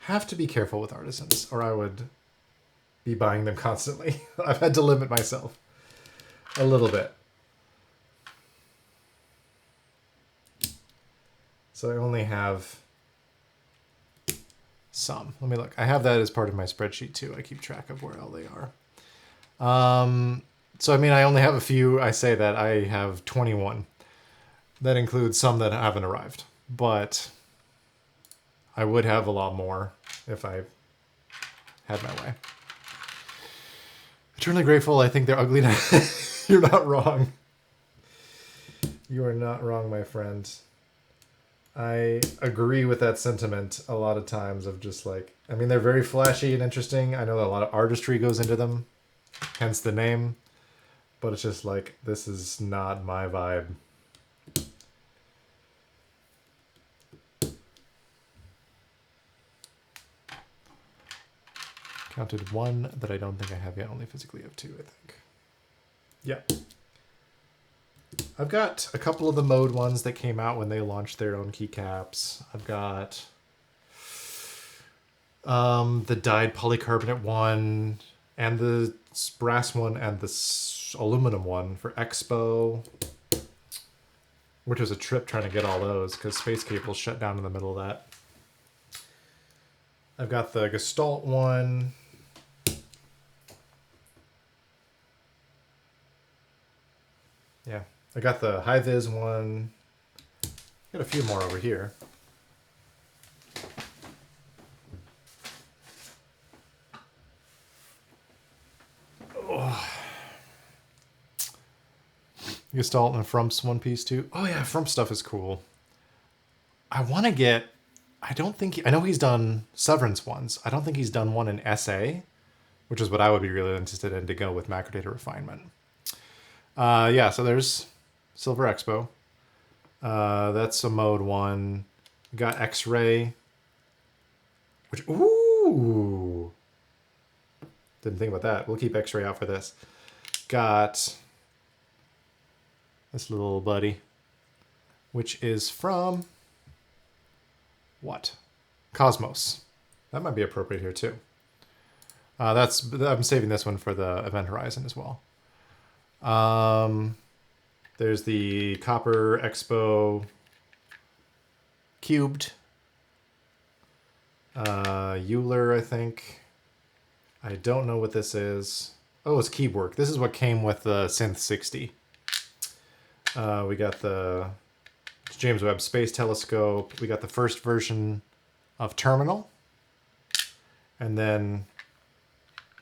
have to be careful with artisans, or I would be buying them constantly. I've had to limit myself a little bit. So I only have some. Let me look. I have that as part of my spreadsheet too. I keep track of where all they are. So I mean, I only have a few. I say that I have 21. That includes some that haven't arrived, but I would have a lot more if I had my way. Eternally grateful. I think they're ugly now. You're not wrong. You are not wrong, my friend. I agree with that sentiment a lot of times of just like, I mean, they're very flashy and interesting. I know that a lot of artistry goes into them, hence the name. But it's just like, this is not my vibe. Counted one that I don't think I have yet. Only physically have two, I think. Yeah. I've got a couple of the mode ones that came out when they launched their own keycaps. I've got the dyed polycarbonate one, and the brass one, and the aluminum one for Expo, which was a trip trying to get all those because Space Cable shut down in the middle of that. I've got the Gestalt one. Yeah, I got the high-vis one. Got a few more over here. Oh. Gestalt and Frump's one piece too. Oh yeah, Frump stuff is cool. I want to get... I don't think... I know he's done Severance ones. I don't think he's done one in SA, which is what I would be really interested in to go with macrodata refinement. Yeah, so there's Silver Expo. That's a mode one. Got X-Ray. Which, ooh! Didn't think about that. We'll keep X-Ray out for this. Got this little buddy, which is from what? Cosmos. That might be appropriate here too. I'm saving this one for the Event Horizon as well. There's the Copper Expo Cubed. Euler, I think. I don't know what this is. Oh, it's Keywork. This is what came with the Synth 60. We got the James Webb Space Telescope. We got the first version of Terminal. And then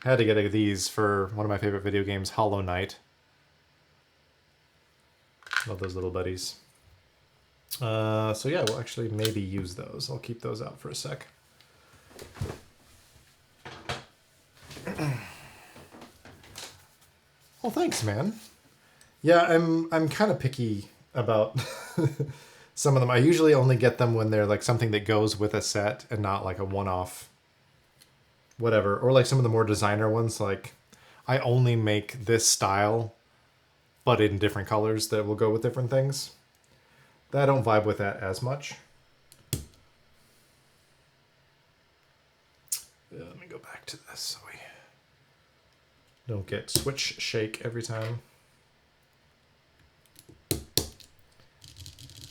I had to get these for one of my favorite video games, Hollow Knight. Love those little buddies. So yeah, we'll actually maybe use those. I'll keep those out for a sec. Well, thanks, man. Yeah, I'm kind of picky about some of them. I usually only get them when they're like something that goes with a set and not like a one-off whatever. Or like some of the more designer ones, like I only make this style but in different colors that will go with different things. I don't vibe with that as much. Let me go back to this so we don't get switch shake every time.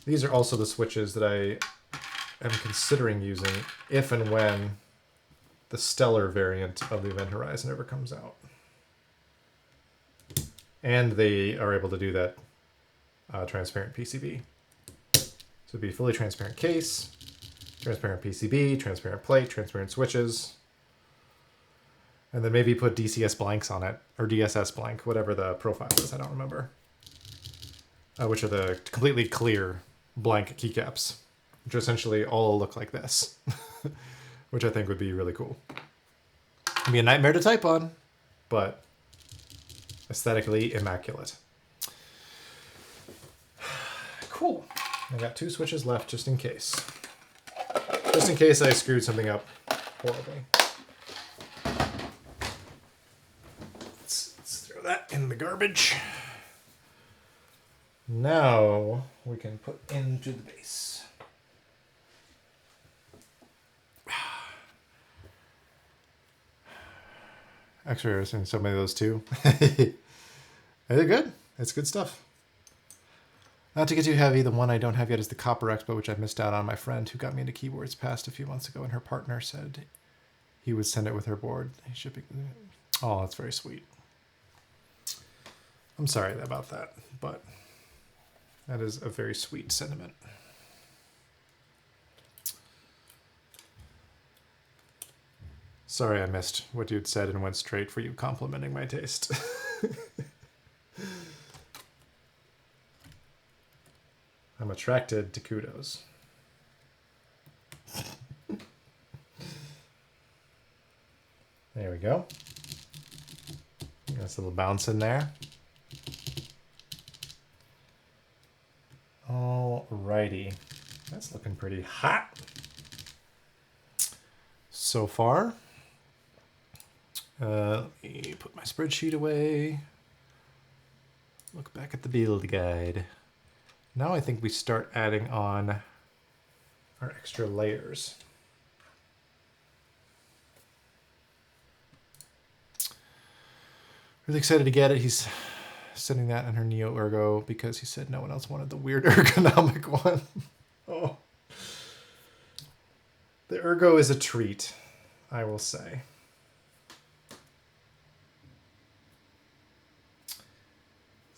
These are also the switches that I am considering using if and when the Stellar variant of the Event Horizon ever comes out. And they are able to do that transparent PCB. So it'd be fully transparent case, transparent PCB, transparent plate, transparent switches. And then maybe put DCS blanks on it, or DSS blank, whatever the profile is, I don't remember. Which are the completely clear blank keycaps, which essentially all look like this, which I think would be really cool. It'd be a nightmare to type on, but aesthetically immaculate. Cool. I got 2 switches left just in case. Just in case I screwed something up horribly. Let's throw that in the garbage. Now we can put into the base. Actually, I was in so many of those too. They're good. It's good stuff. Not to get too heavy, the one I don't have yet is the Copper Expo, which I missed out on. My friend who got me into keyboards passed a few months ago, and her partner said he would send it with her board. He's shipping. Oh, that's very sweet. I'm sorry about that, but that is a very sweet sentiment. Sorry I missed what you'd said and went straight for you complimenting my taste. I'm attracted to kudos. There we go. Nice little bounce in there. Alrighty. That's looking pretty hot so far. Let me put my spreadsheet away. Look back at the build guide. Now I think we start adding on our extra layers. Really excited to get it. He's sending that in her Neo Ergo because he said no one else wanted the weird ergonomic one. Oh. The Ergo is a treat, I will say.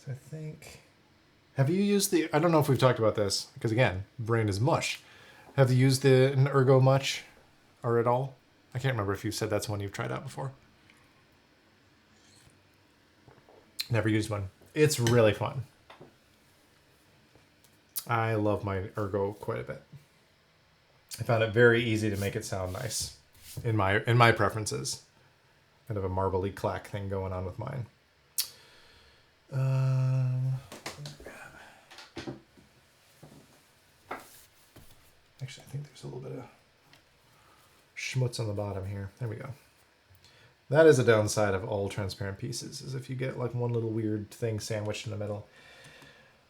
So I think... Have you used the... I don't know if we've talked about this, because again, brain is mush. Have you used an Ergo much or at all? I can't remember if you said that's one you've tried out before. Never used one. It's really fun. I love my Ergo quite a bit. I found it very easy to make it sound nice in my preferences. Kind of a marbly clack thing going on with mine. Actually, I think there's a little bit of schmutz on the bottom here. There we go. That is a downside of all transparent pieces, is if you get like one little weird thing sandwiched in the middle.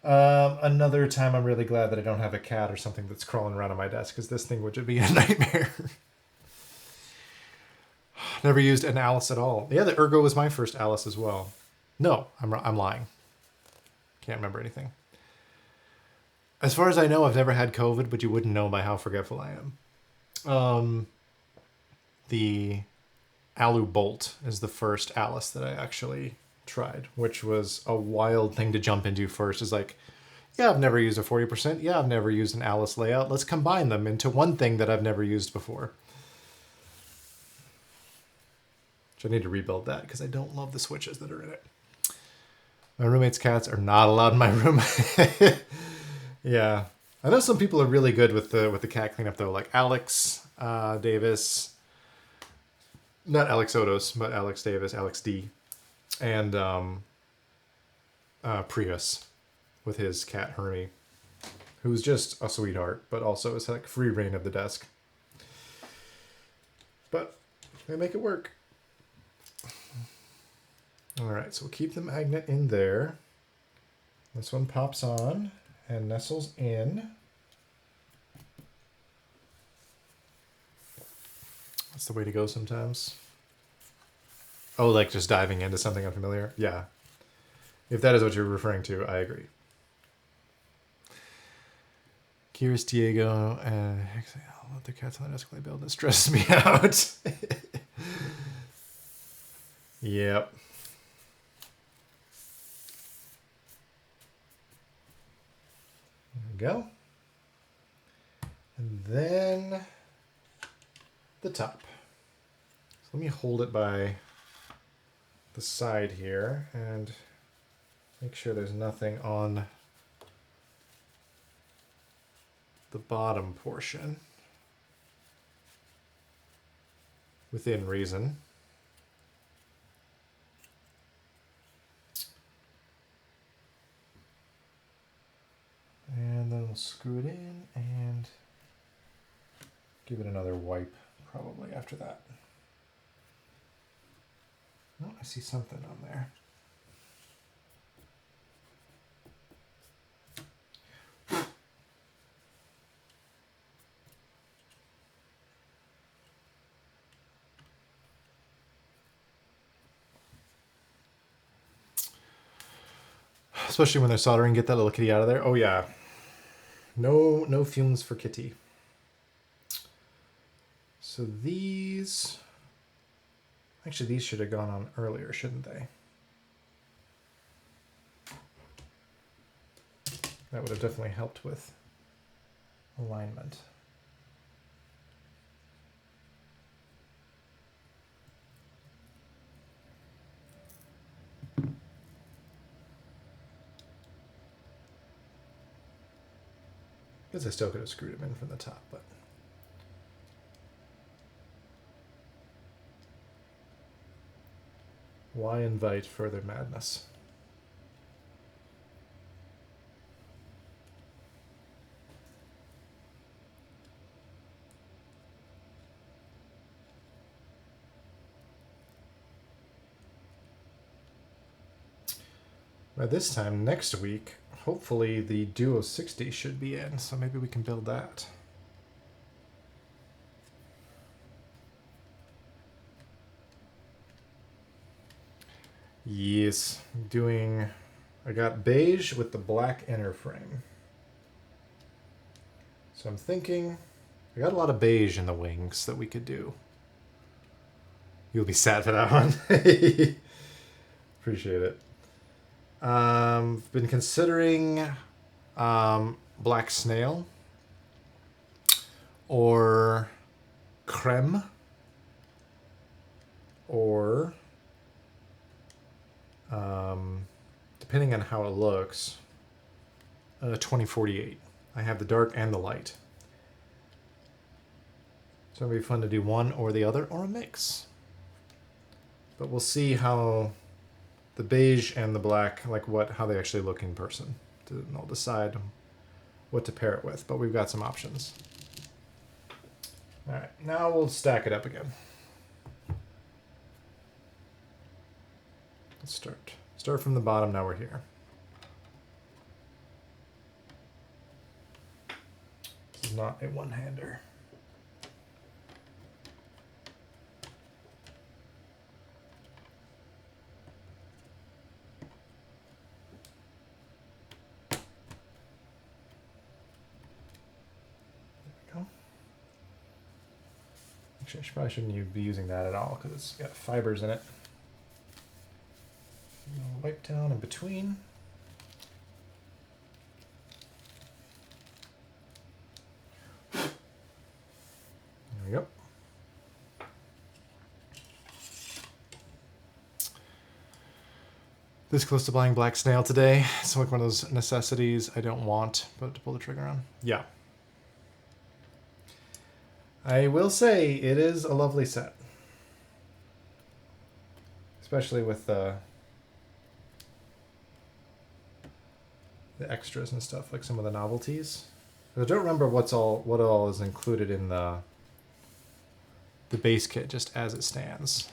Another time I'm really glad that I don't have a cat or something that's crawling around on my desk, because this thing would just be a nightmare. Never used an Alice at all. Yeah, the Ergo was my first Alice as well. No, I'm lying. Can't remember anything. As far as I know, I've never had COVID, but you wouldn't know by how forgetful I am. The Alu Bolt is the first Alice that I actually tried, which was a wild thing to jump into first. Is like, yeah, I've never used a 40%. Yeah, I've never used an Alice layout. Let's combine them into one thing that I've never used before. Which I need to rebuild that because I don't love the switches that are in it. My roommate's cats are not allowed in my room. Yeah, I know some people are really good with the cat cleanup though, like Alex Davis, not Alex Odos, but Alex Davis, Alex D, and Prius with his cat Hermie, who's just a sweetheart, but also is like free reign of the desk. But they make it work. All right, so we'll keep the magnet in there. This one pops on and nestles in. That's the way to go sometimes. Oh, like just diving into something unfamiliar? Yeah. If that is what you're referring to, I agree. Kyrus Diego, and I'll let the cats on the desk play build. It stresses me out. Yep. There we go. And then the top. So let me hold it by the side here and make sure there's nothing on the bottom portion within reason. And then we'll screw it in and give it another wipe probably after that. Oh, I see something on there. Especially when they're soldering, get that little kitty out of there. Oh yeah. No fumes for kitty. So these... Actually, these should have gone on earlier, shouldn't they? That would have definitely helped with alignment. guess I still could have screwed him in from the top, but. Why invite further madness? By this time next week, hopefully the Duo 60 should be in, so maybe we can build that. Yes, I got beige with the black inner frame. So I'm thinking, I got a lot of beige in the wings that we could do. You'll be sad for that one. Appreciate it. Been considering black snail or creme or depending on how it looks, 2048. I have the dark and the light. So it'll be fun to do one or the other or a mix. But we'll see how the beige and the black, how they actually look in person. And I'll decide what to pair it with, but we've got some options. All right, now we'll stack it up again. Let's start from the bottom. Now we're here. This is not a one-hander. Actually, I probably shouldn't be using that at all because it's got fibers in it. Wipe down in between. There we go. This close to buying black snail today. It's like one of those necessities I don't want, but to pull the trigger on. Yeah. I will say it is a lovely set. Especially with the extras and stuff, like some of the novelties. I don't remember what all is included in the base kit just as it stands.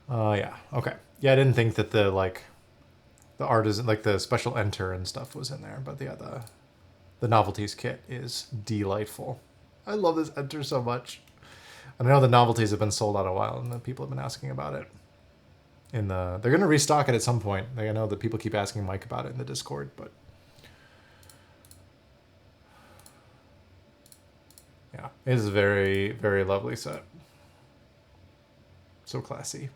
Yeah. Okay. Yeah, I didn't think that the art is like the special enter and stuff was in there, but yeah, the novelties kit is delightful. I love this enter so much. And I know the novelties have been sold out a while, and the people have been asking about it. They're gonna restock it at some point. I know that people keep asking Mike about it in the Discord, but yeah, it is a very, very lovely set. So classy.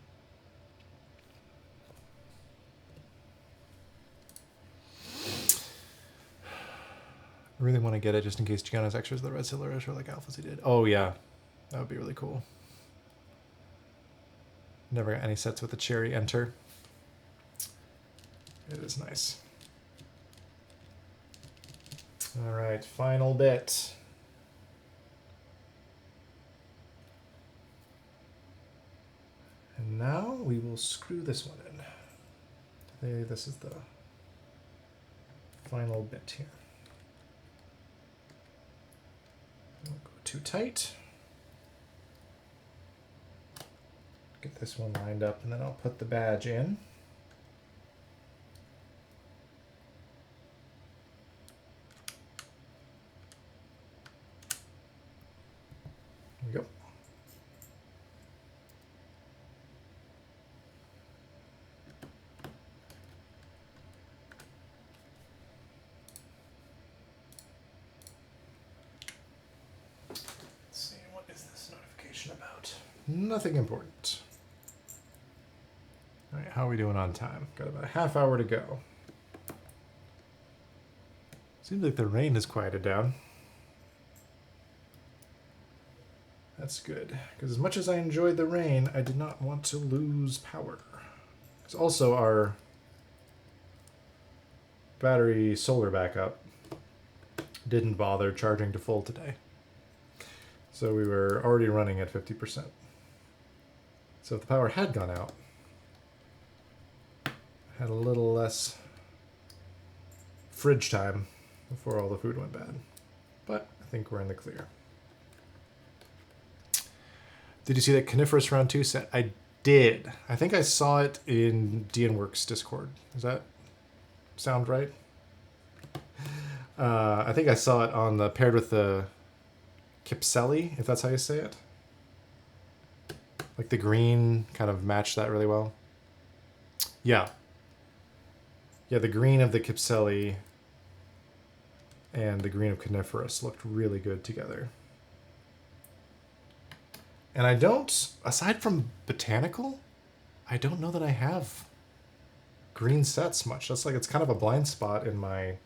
I really want to get it just in case Gianna's extras the red Silurish or like Alphas did. Oh yeah, that would be really cool. Never got any sets with a cherry enter. It is nice. All right, final bit. And now we will screw this one in. This is the final bit here. Don't go too tight. Get this one lined up, and then I'll put the badge in. There we go. Let's see, what is this notification about? Nothing important. All right, how are we doing on time? Got about a half hour to go. Seems like the rain has quieted down. That's good. Because as much as I enjoyed the rain, I did not want to lose power. Because also our battery solar backup didn't bother charging to full today. So we were already running at 50%. So if the power had gone out, I had a little less fridge time before all the food went bad. But I think we're in the clear. Did you see that Coniferous Round 2 set? I did. I think I saw it in DNWorks Discord. Does that sound right? I think I saw it on the paired with the Kipseli, if that's how you say it. Like the green kind of matched that really well. Yeah. Yeah, the green of the Kipseli and the green of Coniferous looked really good together. And I don't, aside from Botanical, I don't know that I have green sets much. That's like, it's kind of a blind spot in my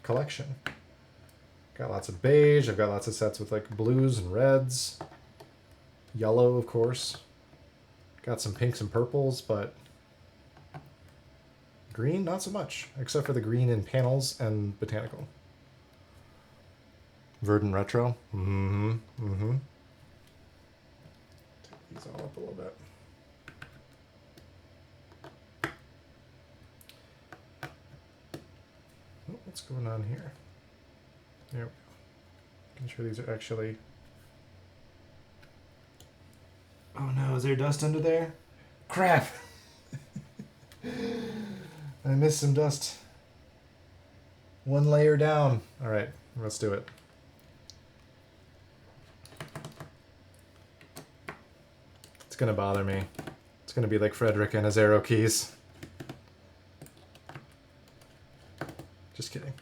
collection. Got lots of beige, I've got lots of sets with like blues and reds. Yellow, of course. Got some pinks and purples, but green, not so much, except for the green in panels and Botanical. Verdant Retro. Mm-hmm. Mm-hmm. Take these all up a little bit. Oh, what's going on here? There we go. Making sure these are actually... Oh no, is there dust under there? Crap! I missed some dust. One layer down. Alright, let's do it. It's gonna bother me. It's gonna be like Frederick and his arrow keys. Just kidding.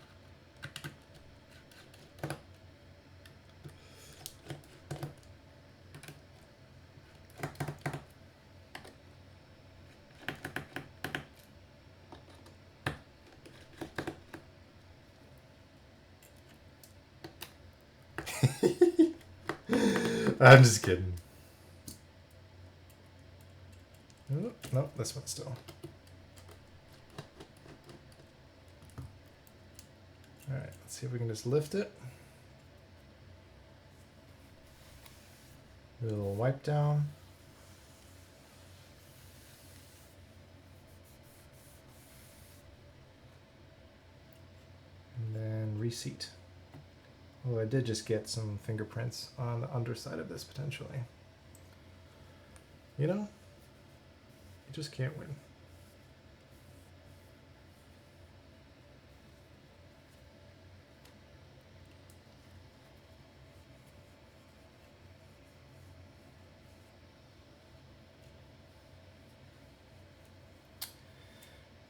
I'm just kidding. Oh, no, this one still. Alright, let's see if we can just lift it. Do a little wipe down. And then reseat. Although I did just get some fingerprints on the underside of this potentially. You know, you just can't win.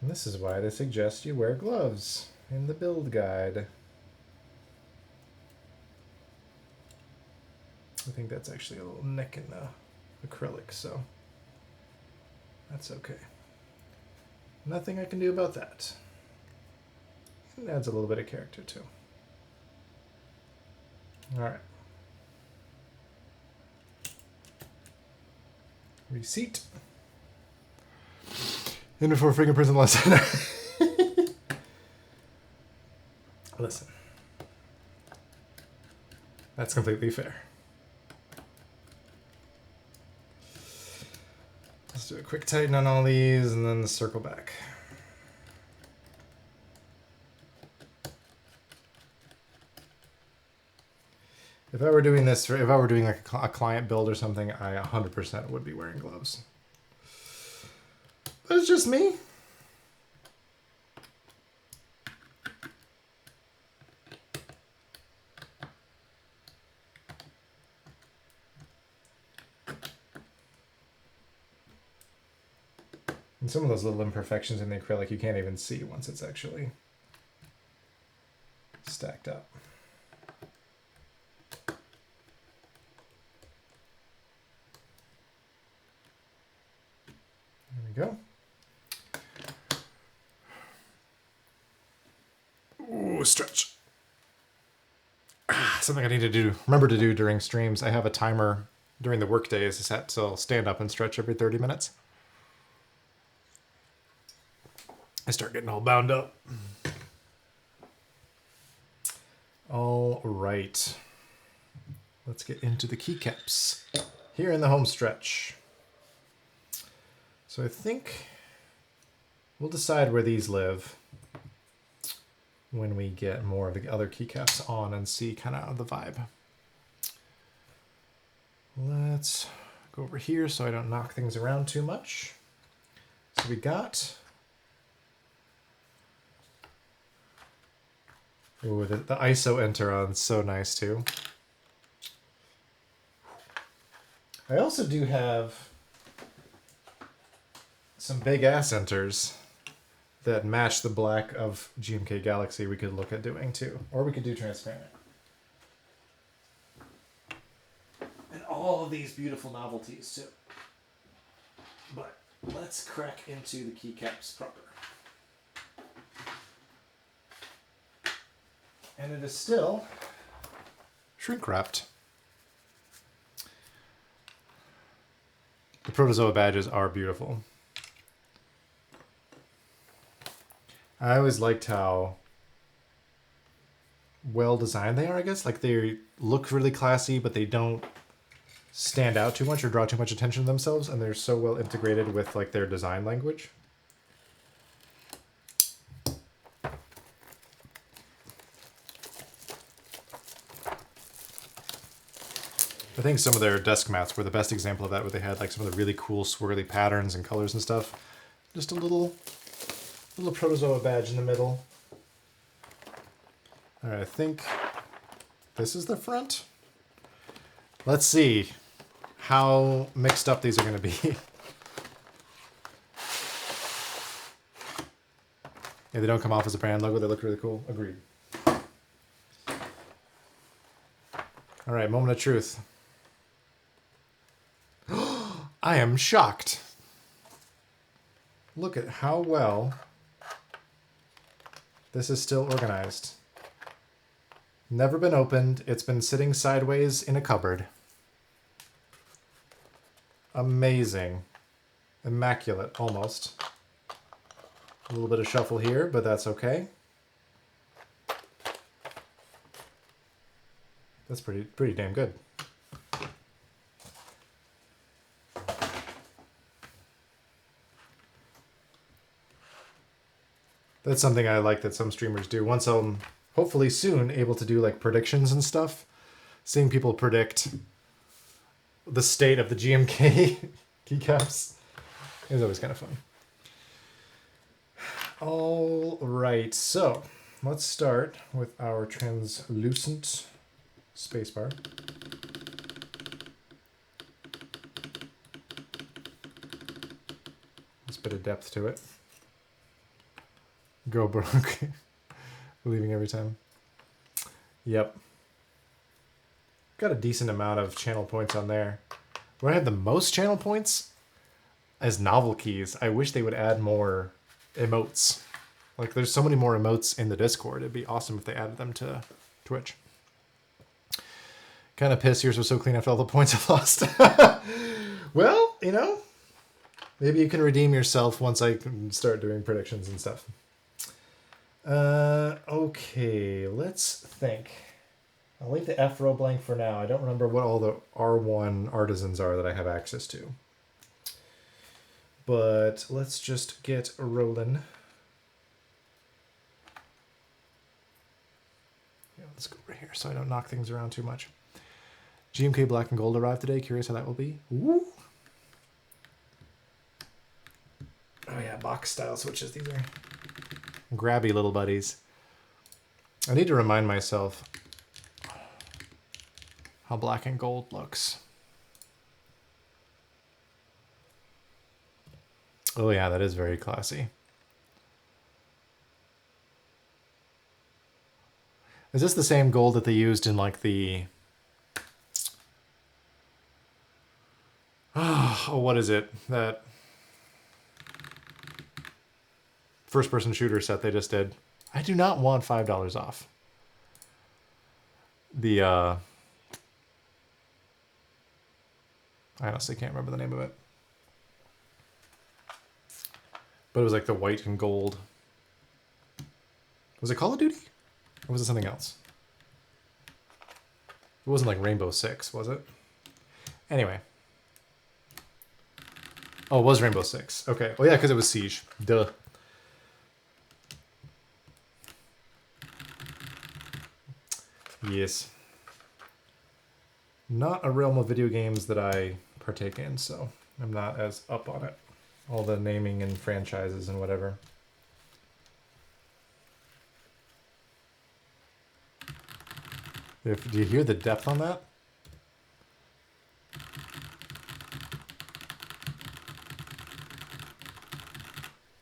And this is why they suggest you wear gloves in the build guide. I think that's actually a little nick in the acrylic, so that's okay. Nothing I can do about that. It adds a little bit of character too. All right. Reseat. In before fingerprints and lesson. Listen. That's completely fair. Let's do a quick tighten on all these and then circle back. If I were doing this, if I were doing like a client build or something, I 100% would be wearing gloves. But it's just me. And some of those little imperfections in the acrylic you can't even see once it's actually stacked up. There we go. Ooh, stretch. Ah. Something I need to do. Remember to do during streams. I have a timer during the work days set, so I'll stand up and stretch every 30 minutes. I start getting all bound up. All right. Let's get into the keycaps here in the home stretch. So I think we'll decide where these live when we get more of the other keycaps on and see kind of the vibe. Let's go over here so I don't knock things around too much. So we got... Ooh, the ISO Enteron's so nice too. I also do have some big ass enters that match the black of GMK Galaxy we could look at doing too. Or we could do transparent. And all of these beautiful novelties too. But let's crack into the keycaps proper. And it is still shrink wrapped. The Protozoa badges are beautiful. I always liked how well designed they are, I guess. Like, they look really classy, but they don't stand out too much or draw too much attention to themselves, and they're so well integrated with like their design language. I think some of their desk mats were the best example of that, where they had like some of the really cool swirly patterns and colors and stuff. Just a little Protozoa badge in the middle. All right, I think this is the front. Let's see how mixed up these are going to be. Yeah, they don't come off as a brand logo. They look really cool. Agreed. All right, moment of truth. I am shocked. Look at how well this is still organized. Never been opened. It's been sitting sideways in a cupboard. Amazing. Immaculate, almost. A little bit of shuffle here, but that's okay. That's pretty damn good. That's something I like that some streamers do. Once I'm hopefully soon able to do like predictions and stuff, seeing people predict the state of the GMK keycaps is always kind of fun. All right, so let's start with our translucent spacebar. There's a bit of depth to it. Go broke. Believing every time. Yep. Got a decent amount of channel points on there. Where I have the most channel points as novel keys. I wish they would add more emotes. Like, there's so many more emotes in the Discord. It'd be awesome if they added them to Twitch. Kind of pissed yours was so clean after all the points I've lost. Well, you know, maybe you can redeem yourself once I can start doing predictions and stuff. Okay, let's think. I'll leave the F row blank for now. I don't remember what all the R1 artisans are that I have access to. But let's just get rolling. Yeah, let's go over here so I don't knock things around too much. GMK Black and Gold arrived today. Curious how that will be. Ooh. Oh yeah, box style switches. These are grabby little buddies. I need to remind myself how black and gold looks. Oh yeah, that is very classy. Is this the same gold that they used in like the... Oh, what is it? That first-person shooter set they just did. I do not want $5 off. the I honestly can't remember the name of it. But it was like the white and gold. Was it Call of Duty? Or was it something else? It wasn't like Rainbow Six, was it? Anyway. Oh, it was Rainbow Six. Okay. Oh yeah, because it was Siege. Duh. Yes. Not a realm of video games that I partake in, so I'm not as up on it. All the naming and franchises and whatever. Do you hear the depth on that?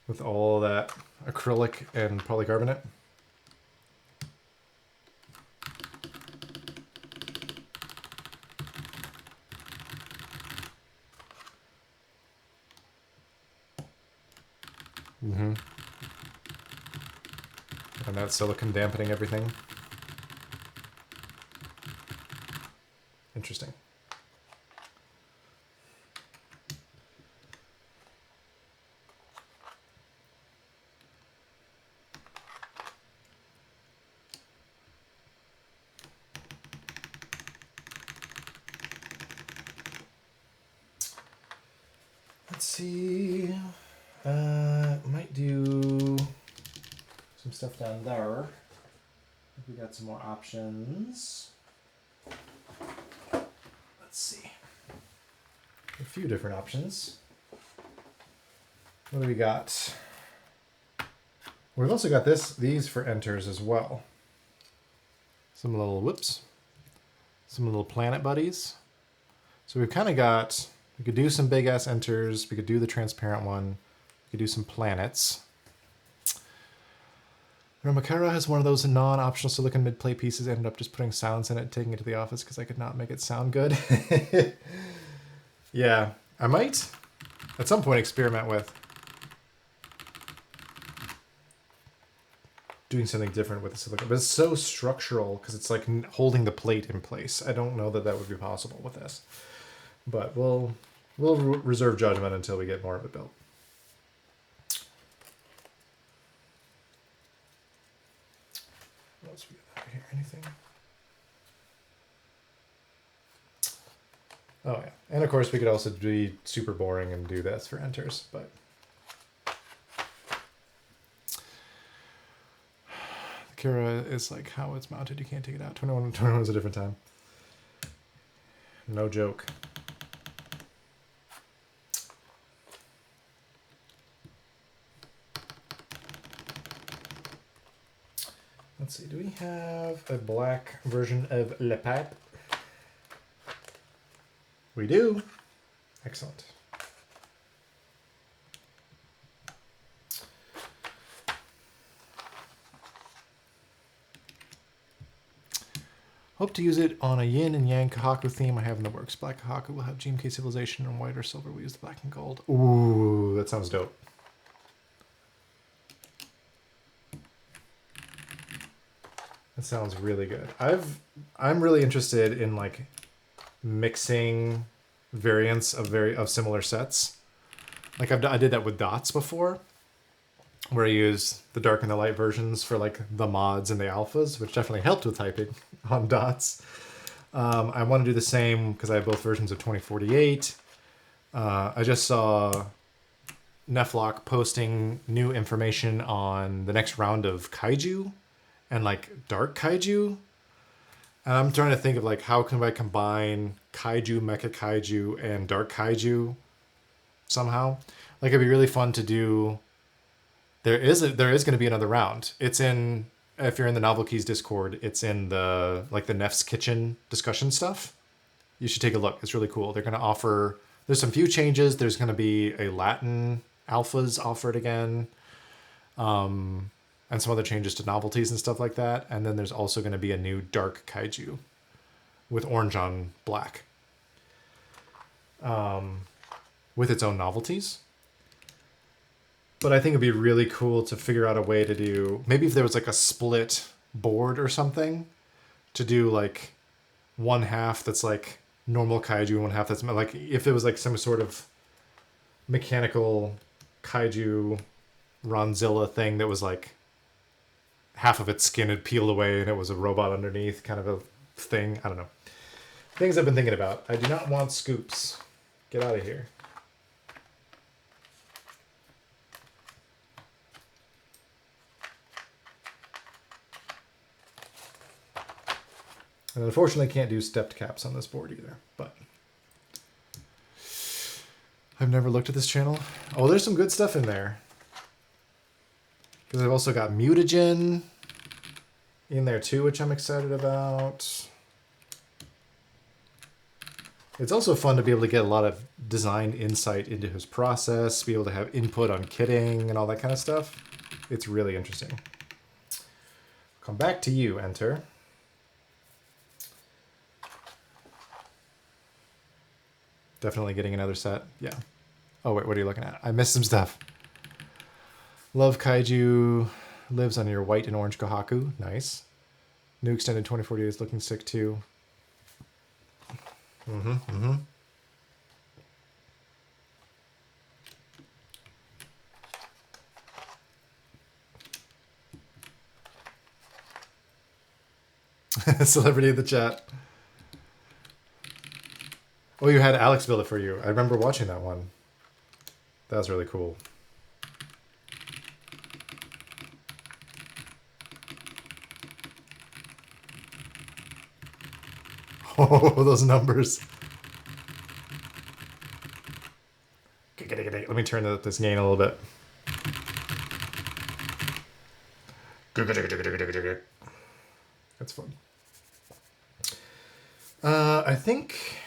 With all that acrylic and polycarbonate. Mm-hmm. And that silicone dampening everything. Interesting. Let's see. Might do some stuff down there. We got some more options. Let's see. A few different options. What do we got? We've also got these for enters as well. Some little whoops. Some little planet buddies. So we've kind of got, we could do some big ass enters, we could do the transparent one, we could do some planets. Ramakara has one of those non-optional silicon mid-play pieces. I ended up just putting sounds in it, taking it to the office because I could not make it sound good. Yeah, I might at some point experiment with doing something different with the silicon, but it's so structural because it's like holding the plate in place. I don't know that that would be possible with this, but we'll reserve judgment until we get more of it built. What else we got here? Anything? Oh yeah, and of course we could also be super boring and do this for enters, but the Kira is like how it's mounted. You can't take it out. 21 is a different time. No joke. Let's see, do we have a black version of Le Pipe? We do. Excellent. Hope to use it on a yin and yang Kahaku theme I have in the works. Black Kahaku will have GMK Civilization, and white or silver we use the black and gold. Ooh, that sounds dope. That sounds really good. I'm really interested in like mixing variants of similar sets. Like I did that with dots before, where I used the dark and the light versions for like the mods and the alphas, which definitely helped with typing on dots. I want to do the same because I have both versions of 2048. I just saw Neflock posting new information on the next round of Kaiju and like dark Kaiju. And I'm trying to think of like how can I combine Kaiju, Mecha Kaiju, and Dark Kaiju somehow. Like it'd be really fun to do. There is going to be another round. It's in, if you're in the Novel Keys Discord, it's in the like the Nef's Kitchen discussion stuff. You should take a look. It's really cool. They're going to offer. There's some few changes. There's going to be a Latin alphas offered again. And some other changes to novelties and stuff like that. And then there's also going to be a new Dark Kaiju with orange on black. With its own novelties. But I think it'd be really cool to figure out a way to do... Maybe if there was like a split board or something to do like one half that's like normal kaiju and one half that's like if it was like some sort of mechanical kaiju Ronzilla thing that was like half of its skin had peeled away and it was a robot underneath, kind of a thing. I don't know. Things I've been thinking about. I do not want scoops. Get out of here. And unfortunately can't do stepped caps on this board either, but I've never looked at this channel. Oh, there's some good stuff in there. Because I've also got mutagen in there too, which I'm excited about. It's also fun to be able to get a lot of design insight into his process, be able to have input on kitting and all that kind of stuff. It's really interesting. Come back to you, Enter. Definitely getting another set. Yeah. Oh, wait, what are you looking at? I missed some stuff. Love Kaiju lives on your white and orange Kohaku. Nice. New extended 24 days looking sick too. Celebrity in the chat. Oh, you had Alex build it for you. I remember watching that one. That was really cool. Oh, those numbers. Let me turn this gain a little bit. That's fun. I think...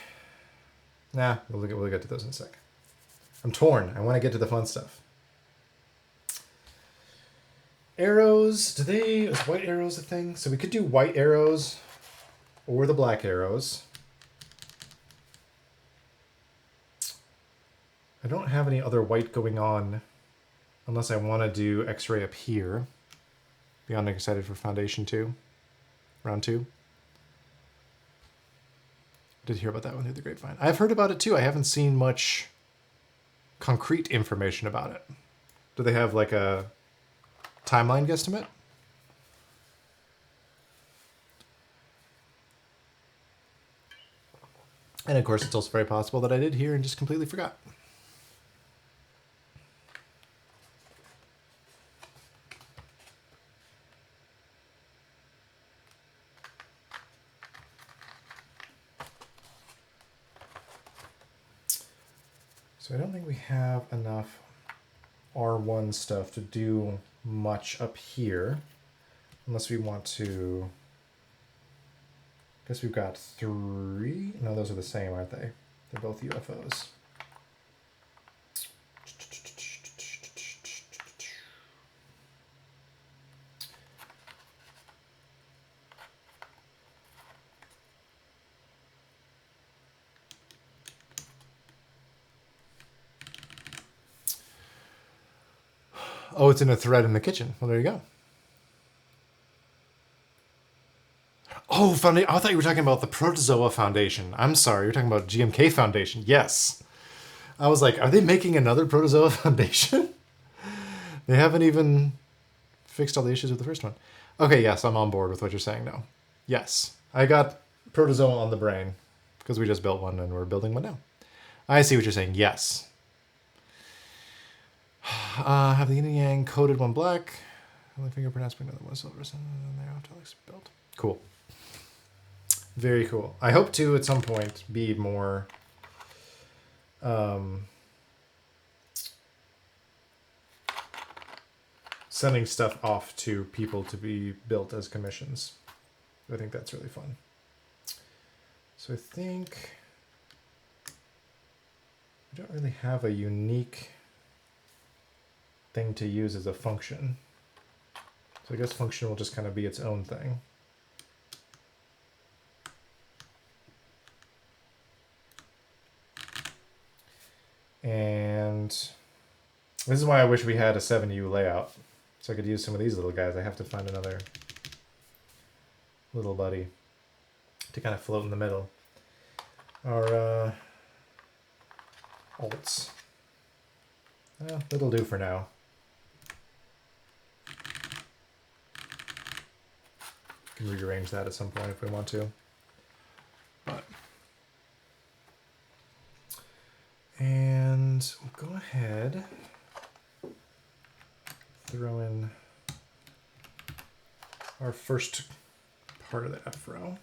Nah, we'll get to those in a sec. I'm torn. I want to get to the fun stuff. Arrows, is white arrows a thing? So we could do white arrows or the black arrows. I don't have any other white going on unless I want to do X-ray up here. Beyond excited for Foundation 2. Round 2. Did hear about that one through the grapevine. I've heard about it too. I haven't seen much concrete information about it. Do they have like a timeline guesstimate? And of course, it's also very possible that I did hear and just completely forgot. So I don't think we have enough R1 stuff to do much up here, unless we want to. I guess we've got 3. No, those are the same, aren't they? They're both UFOs. Oh, it's in a thread in the kitchen. Well, there you go. Oh, Foundation. I thought you were talking about the Protozoa Foundation. I'm sorry, you're talking about GMK Foundation. Yes. I was like, are they making another Protozoa Foundation? They haven't even fixed all the issues with the first one. Okay, yes, I'm on board with what you're saying now. Yes. I got Protozoa on the brain because we just built one and we're building one now. I see what you're saying. Yes. Have the yin and yang coated one black. Only fingerprint aspect, another one silver. And then they're italics built. Cool. Very cool. I hope to at some point be more sending stuff off to people to be built as commissions. I think that's really fun. So I think I don't really have a unique thing to use as a function. So I guess function will just kind of be its own thing. And this is why I wish we had a 7U layout, so I could use some of these little guys. I have to find another little buddy. to kind of float in the middle. Our alts. That'll do for now. Can rearrange that at some point if we want to. But and we'll go ahead, throw in our first part of the F row.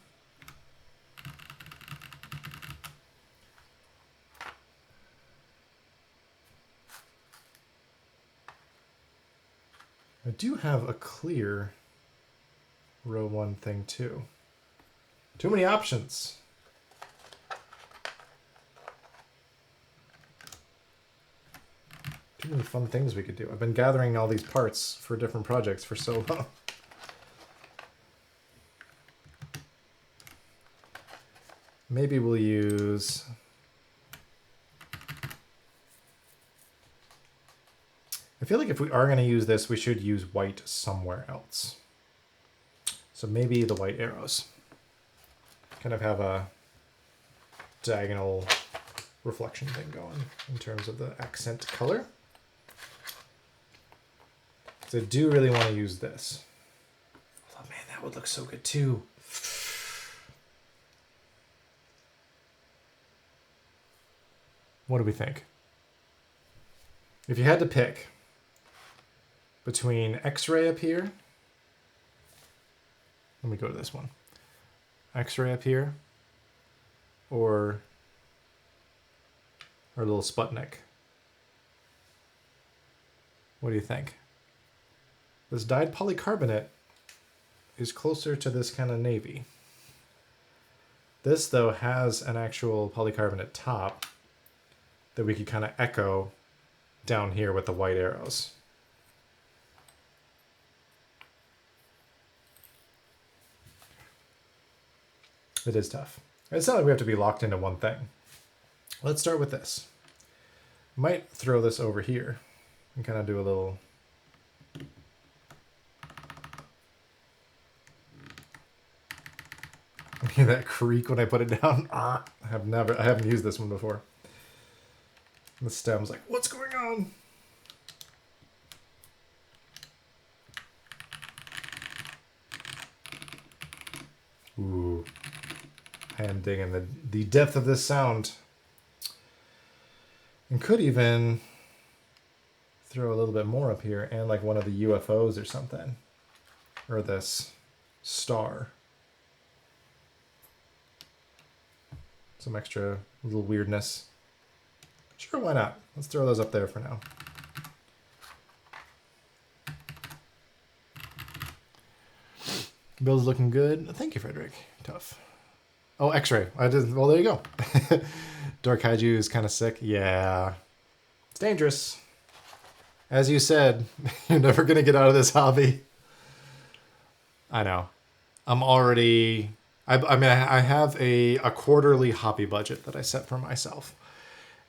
I do have a clear row 1 thing too. Too many options. Too many fun things we could do. I've been gathering all these parts for different projects for so long. Maybe we'll use... I feel like if we are going to use this, we should use white somewhere else. So maybe the white arrows. Kind of have a diagonal reflection thing going in terms of the accent color. So I do really want to use this. Oh man, that would look so good too. What do we think? If you had to pick between X-ray up here, let me go to this one. X-ray up here, or our little Sputnik. What do you think? This dyed polycarbonate is closer to this kind of navy. This, though, has an actual polycarbonate top that we could kind of echo down here with the white arrows. It is tough. It's not like we have to be locked into one thing. Let's start with this. Might throw this over here and kind of do a little... Hear that creak when I put it down? I haven't used this one before. The stem's like, what's going on? Ooh. I am digging the depth of this sound. And could even throw a little bit more up here and like one of the UFOs or something. Or this star. Some extra little weirdness. Sure, why not? Let's throw those up there for now. Build's looking good. Thank you, Frederick. Tough. Oh, X-ray. Well, there you go. Dark Kaiju is kind of sick. Yeah. It's dangerous. As you said, you're never going to get out of this hobby. I know. I'm already... I mean, I have a quarterly hobby budget that I set for myself.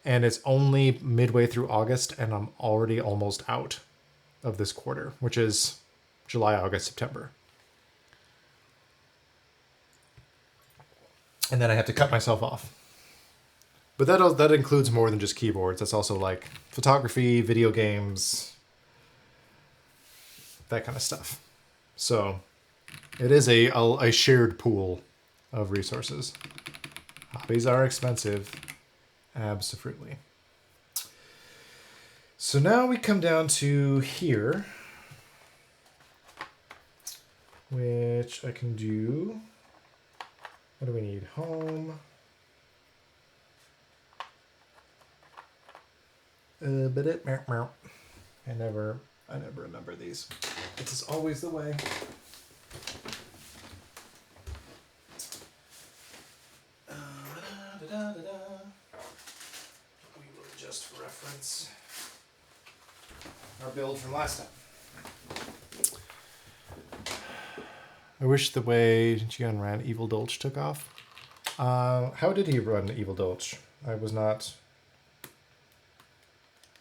And it's only midway through August, and I'm already almost out of this quarter, which is July, August, September. And then I have to cut myself off. But that includes more than just keyboards. That's also like photography, video games, that kind of stuff. So it is a shared pool of resources. Hobbies are expensive. Absolutely. So now we come down to here, which I can do. What do we need? Home. I never remember these. This is always the way. We will just reference our build from last time. I wish the way Gian ran Evil Dolch took off. How did he run Evil Dolch? I was not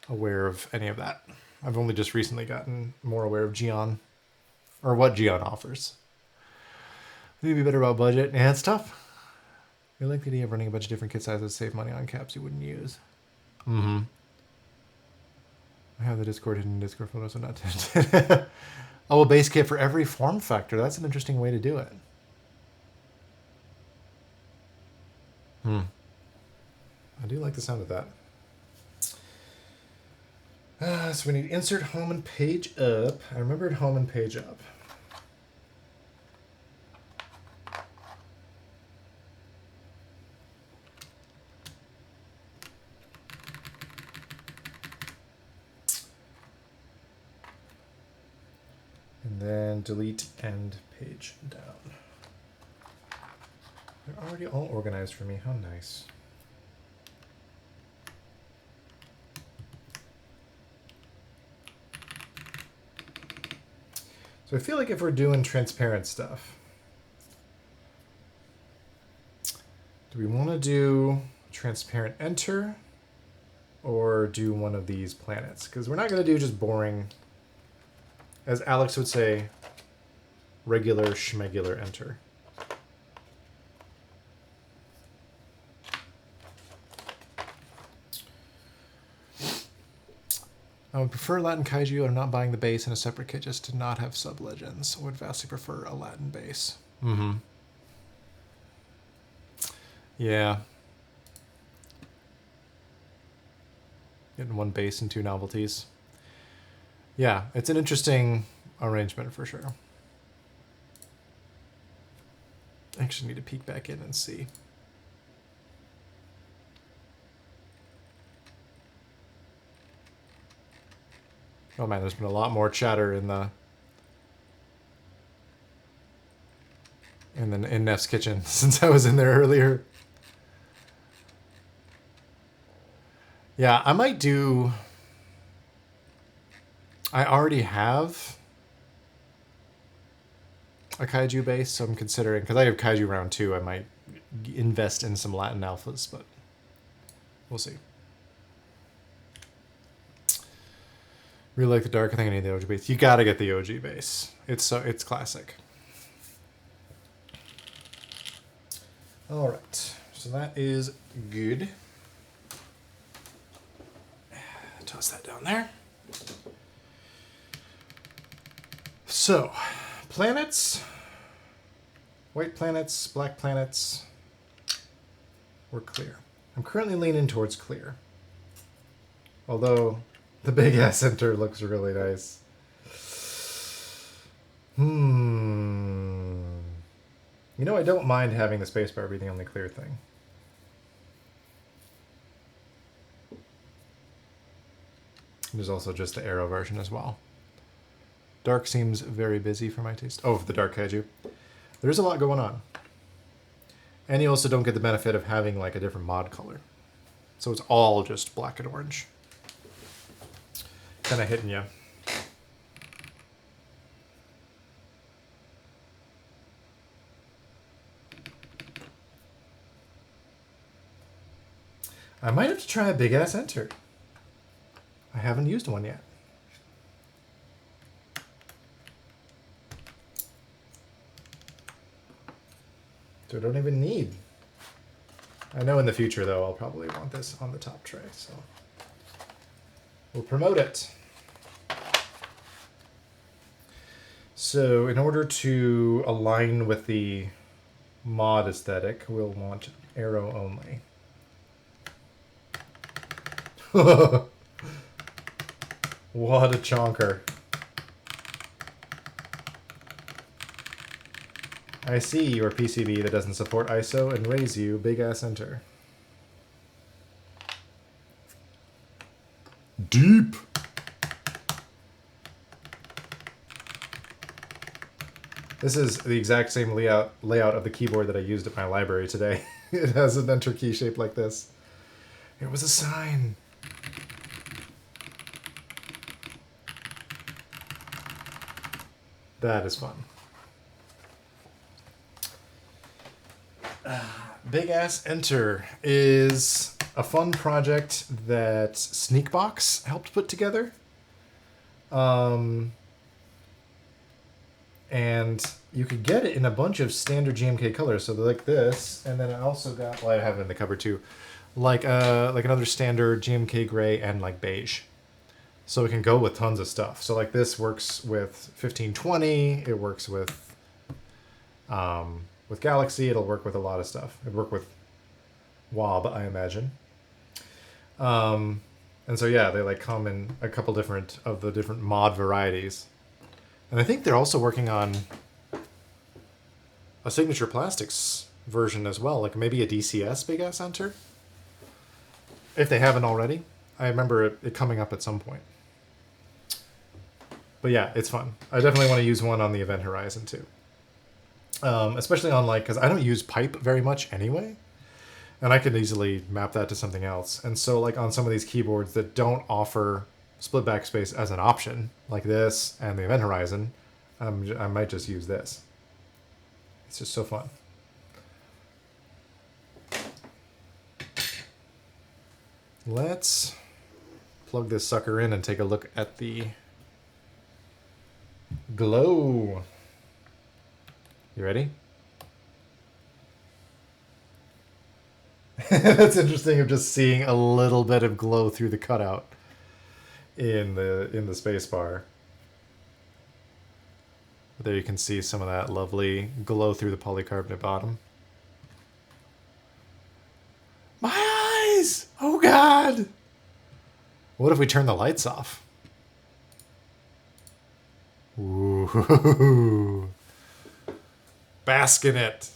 aware of any of that. I've only just recently gotten more aware of Gian, or what Gian offers. Maybe better about budget. Yeah, it's tough. I like the idea of running a bunch of different kit sizes to save money on caps you wouldn't use. Mm-hmm. I have the Discord hidden in Discord photos, so not tempted. Oh, a base kit for every form factor. That's an interesting way to do it. I do like the sound of that. So we need insert home and page up. I remembered home and page up. And then delete end page down. They're already all organized for me. How nice. So I feel like if we're doing transparent stuff, do we want to do transparent enter or do one of these planets? Because we're not going to do just boring, as Alex would say, regular schmegular enter. I would prefer Latin Kaiju. I'm not buying the base in a separate kit just to not have sub-legends. I would vastly prefer a Latin base. Mm-hmm. Yeah. Getting one base and two novelties. Yeah, it's an interesting arrangement for sure. I actually need to peek back in and see. Oh man, there's been a lot more chatter in Neff's kitchen since I was in there earlier. Yeah, I might do... I already have a Kaiju base, so I'm considering... Because I have Kaiju round 2, I might invest in some Latin alphas, but we'll see. Really like the dark. I think I need the OG base. You gotta get the OG base. It's classic. All right, so that is good. Toss that down there. So, planets, white planets, black planets, or clear. I'm currently leaning towards clear. Although the big ass center looks really nice. You know, I don't mind having the spacebar be the only clear thing. There's also just the arrow version as well. Dark seems very busy for my taste. Oh, for the Dark Kaiju. There's a lot going on. And you also don't get the benefit of having like a different mod color. So it's all just black and orange. Kind of hitting you. I might have to try a big ass enter. I haven't used one yet. So I don't even need. I know in the future though I'll probably want this on the top tray, so we'll promote it. So in order to align with the mod aesthetic, we'll want arrow only. What a chonker. I see your PCB that doesn't support ISO and raise you big ass enter. Deep. This is the exact same layout of the keyboard that I used at my library today. It has an enter key shaped like this. It was a sign. That is fun. Big Ass Enter is a fun project that Sneakbox helped put together. And you could get it in a bunch of standard GMK colors. So they're like this, and then I also got, well, I have it in the cupboard too, like another standard GMK gray and like beige. So it can go with tons of stuff. So like this works with 1520. It works with Galaxy. It'll work with a lot of stuff. It'll work with WAB, I imagine. And so yeah, they like come in a couple different of the different mod varieties. And I think they're also working on a Signature Plastics version as well, like maybe a DCS Big Ass Hunter, if they haven't already. I remember it coming up at some point. But yeah, it's fun. I definitely want to use one on the Event Horizon too. Especially on like, because I don't use pipe very much anyway, and I could easily map that to something else. And so like on some of these keyboards that don't offer split backspace as an option, like this and the Event Horizon, I might just use this. It's just so fun. Let's plug this sucker in and take a look at the glow. You ready? That's interesting of just seeing a little bit of glow through the cutout in the space bar. There you can see some of that lovely glow through the polycarbonate bottom. My eyes! Oh God! What if we turn the lights off? Ooh. Bask in it.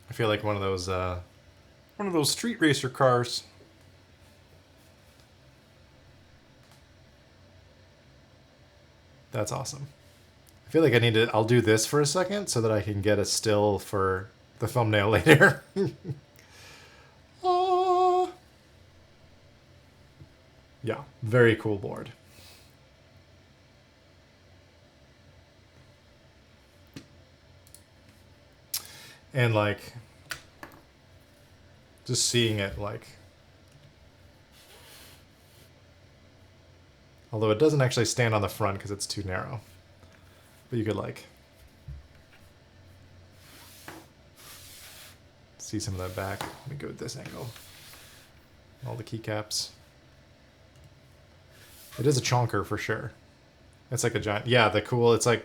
I feel like one of those street racer cars. That's awesome. I feel like I'll do this for a second so that I can get a still for the thumbnail later. Oh. Yeah, very cool board. And like, just seeing it like, although it doesn't actually stand on the front because it's too narrow, but you could like see some of that back. Let me go with this angle. All the keycaps. It is a chonker for sure. It's like a giant, yeah, the cool, it's like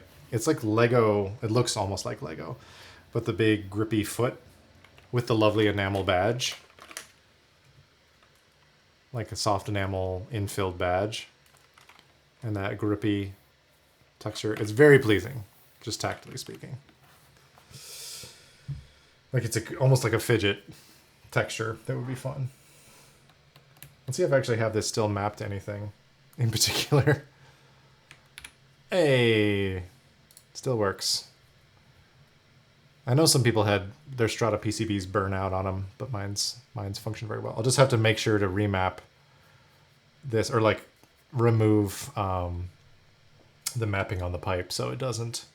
Lego. It looks almost like Lego, but the big grippy foot with the lovely enamel badge. Like a soft enamel infilled badge. And that grippy texture. It's very pleasing, just tactily speaking. Like it's almost like a fidget texture that would be fun. Let's see if I actually have this still mapped to anything in particular. Hey, still works. I know some people had their Strata PCBs burn out on them, but mine's functioned very well. I'll just have to make sure to remap this, or like remove the mapping on the pipe so it doesn't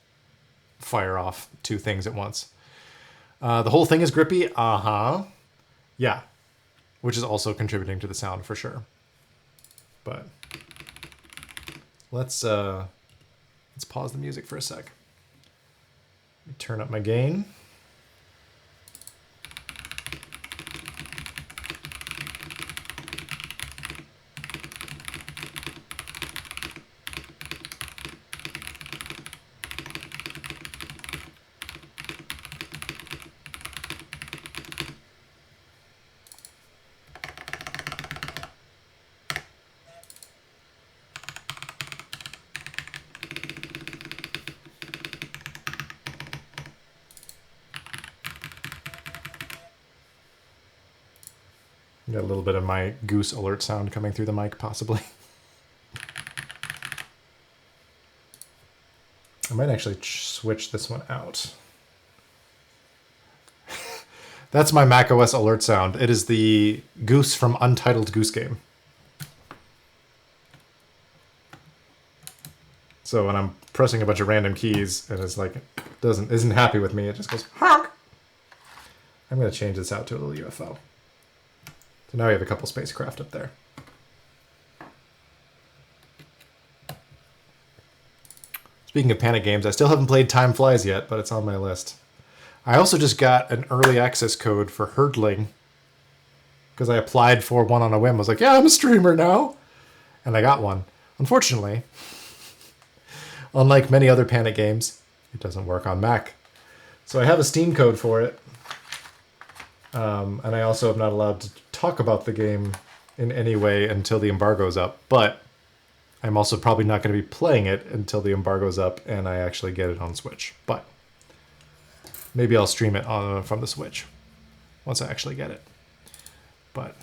fire off two things at once. The whole thing is grippy. Yeah, which is also contributing to the sound for sure. But let's pause the music for a sec. Let me turn up my gain. Got a little bit of my goose alert sound coming through the mic, possibly. I might actually switch this one out. That's my macOS alert sound. It is the goose from Untitled Goose Game. So when I'm pressing a bunch of random keys and it's like isn't happy with me, it just goes honk. I'm gonna change this out to a little UFO. So now we have a couple spacecraft up there. Speaking of Panic games, I still haven't played Time Flies yet, but it's on my list. I also just got an early access code for Herdling because I applied for one on a whim. I was like, yeah, I'm a streamer now. And I got one. Unfortunately, unlike many other Panic games, it doesn't work on Mac. So I have a Steam code for it. And I also am not allowed to talk about the game in any way until the embargo's up. But I'm also probably not going to be playing it until the embargo's up and I actually get it on Switch. But maybe I'll stream it from the Switch once I actually get it. But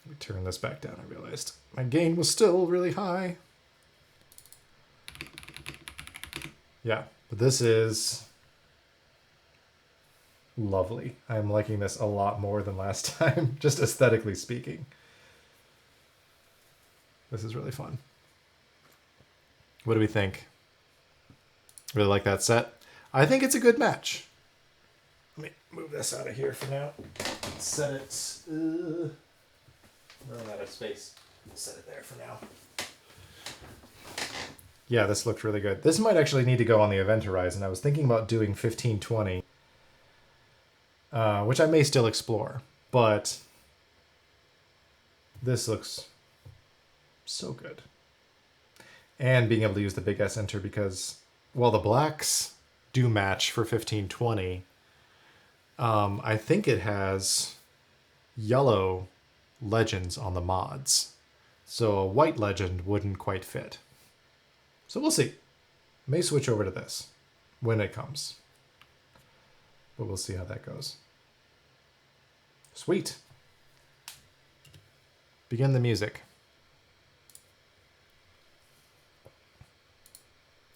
let me turn this back down. I realized my gain was still really high. Yeah, but this is lovely. I'm liking this a lot more than last time, just aesthetically speaking. This is really fun. What do we think? Really like that set? I think it's a good match. Let me move this out of here for now. Set it. Running out of space. Set it there for now. Yeah, this looked really good. This might actually need to go on the event horizon. I was thinking about doing 1520, which I may still explore, but this looks so good. And being able to use the big S enter because, well, the blacks do match for 1520. I think it has yellow legends on the mods. So a white legend wouldn't quite fit. So we'll see. May switch over to this when it comes. But we'll see how that goes. Sweet. Begin the music.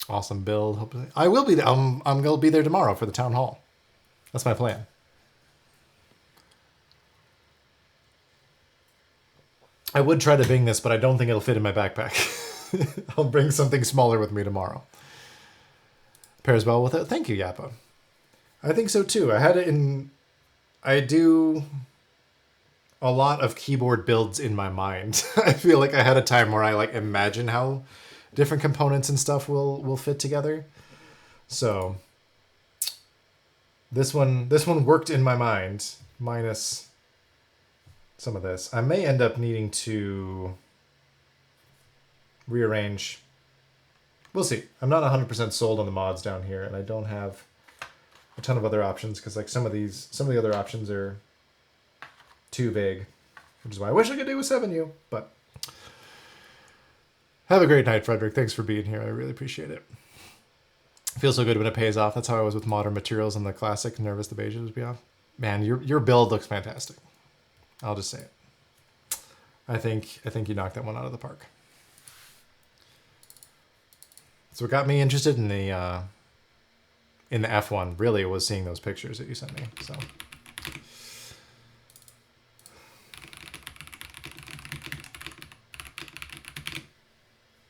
Awesome build. Hopefully. I will be there. I'm going to be there tomorrow for the town hall. That's my plan. I would try to bring this, but I don't think it'll fit in my backpack. I'll bring something smaller with me tomorrow. Pairs well with it. Thank you, Yappa. I think so too. I had it in... I do a lot of keyboard builds in my mind. I feel like I had a time where I like imagine how different components and stuff will fit together. So this one worked in my mind, minus some of this. I may end up needing to rearrange. We'll see. I'm not 100% sold on the mods down here, and I don't have a ton of other options because like some of the other options are too vague, which is why I wish I could do a 7U. But have a great night, Frederick. Thanks for being here. I really appreciate it. Feels so good when it pays off. That's how I was with modern materials and the classic Nervous the Beige was beyond. Man, your build looks fantastic. I'll just say it. I think you knocked that one out of the park. So what got me interested in the F1 really was seeing those pictures that you sent me. So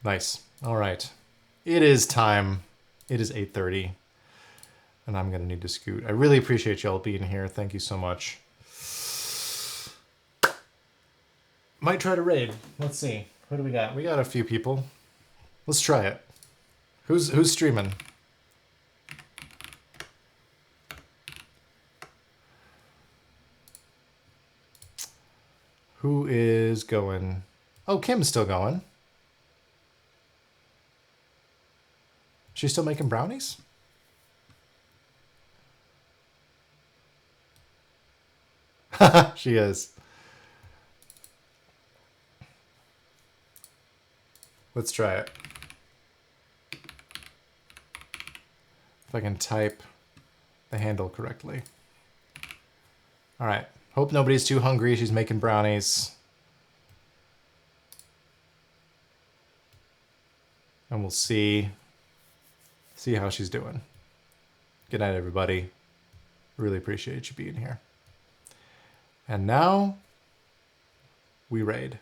nice. All right. It is time. It is 8:30 and I'm going to need to scoot. I really appreciate y'all being here. Thank you so much. Might try to raid. Let's see. Who do we got? We got a few people. Let's try it. Who's streaming? Who is going? Oh, Kim's still going. She's still making brownies? She is. Let's try it. If I can type the handle correctly. All right. Hope nobody's too hungry. She's making brownies. And we'll see how she's doing. Good night, everybody. Really appreciate you being here. And now we raid.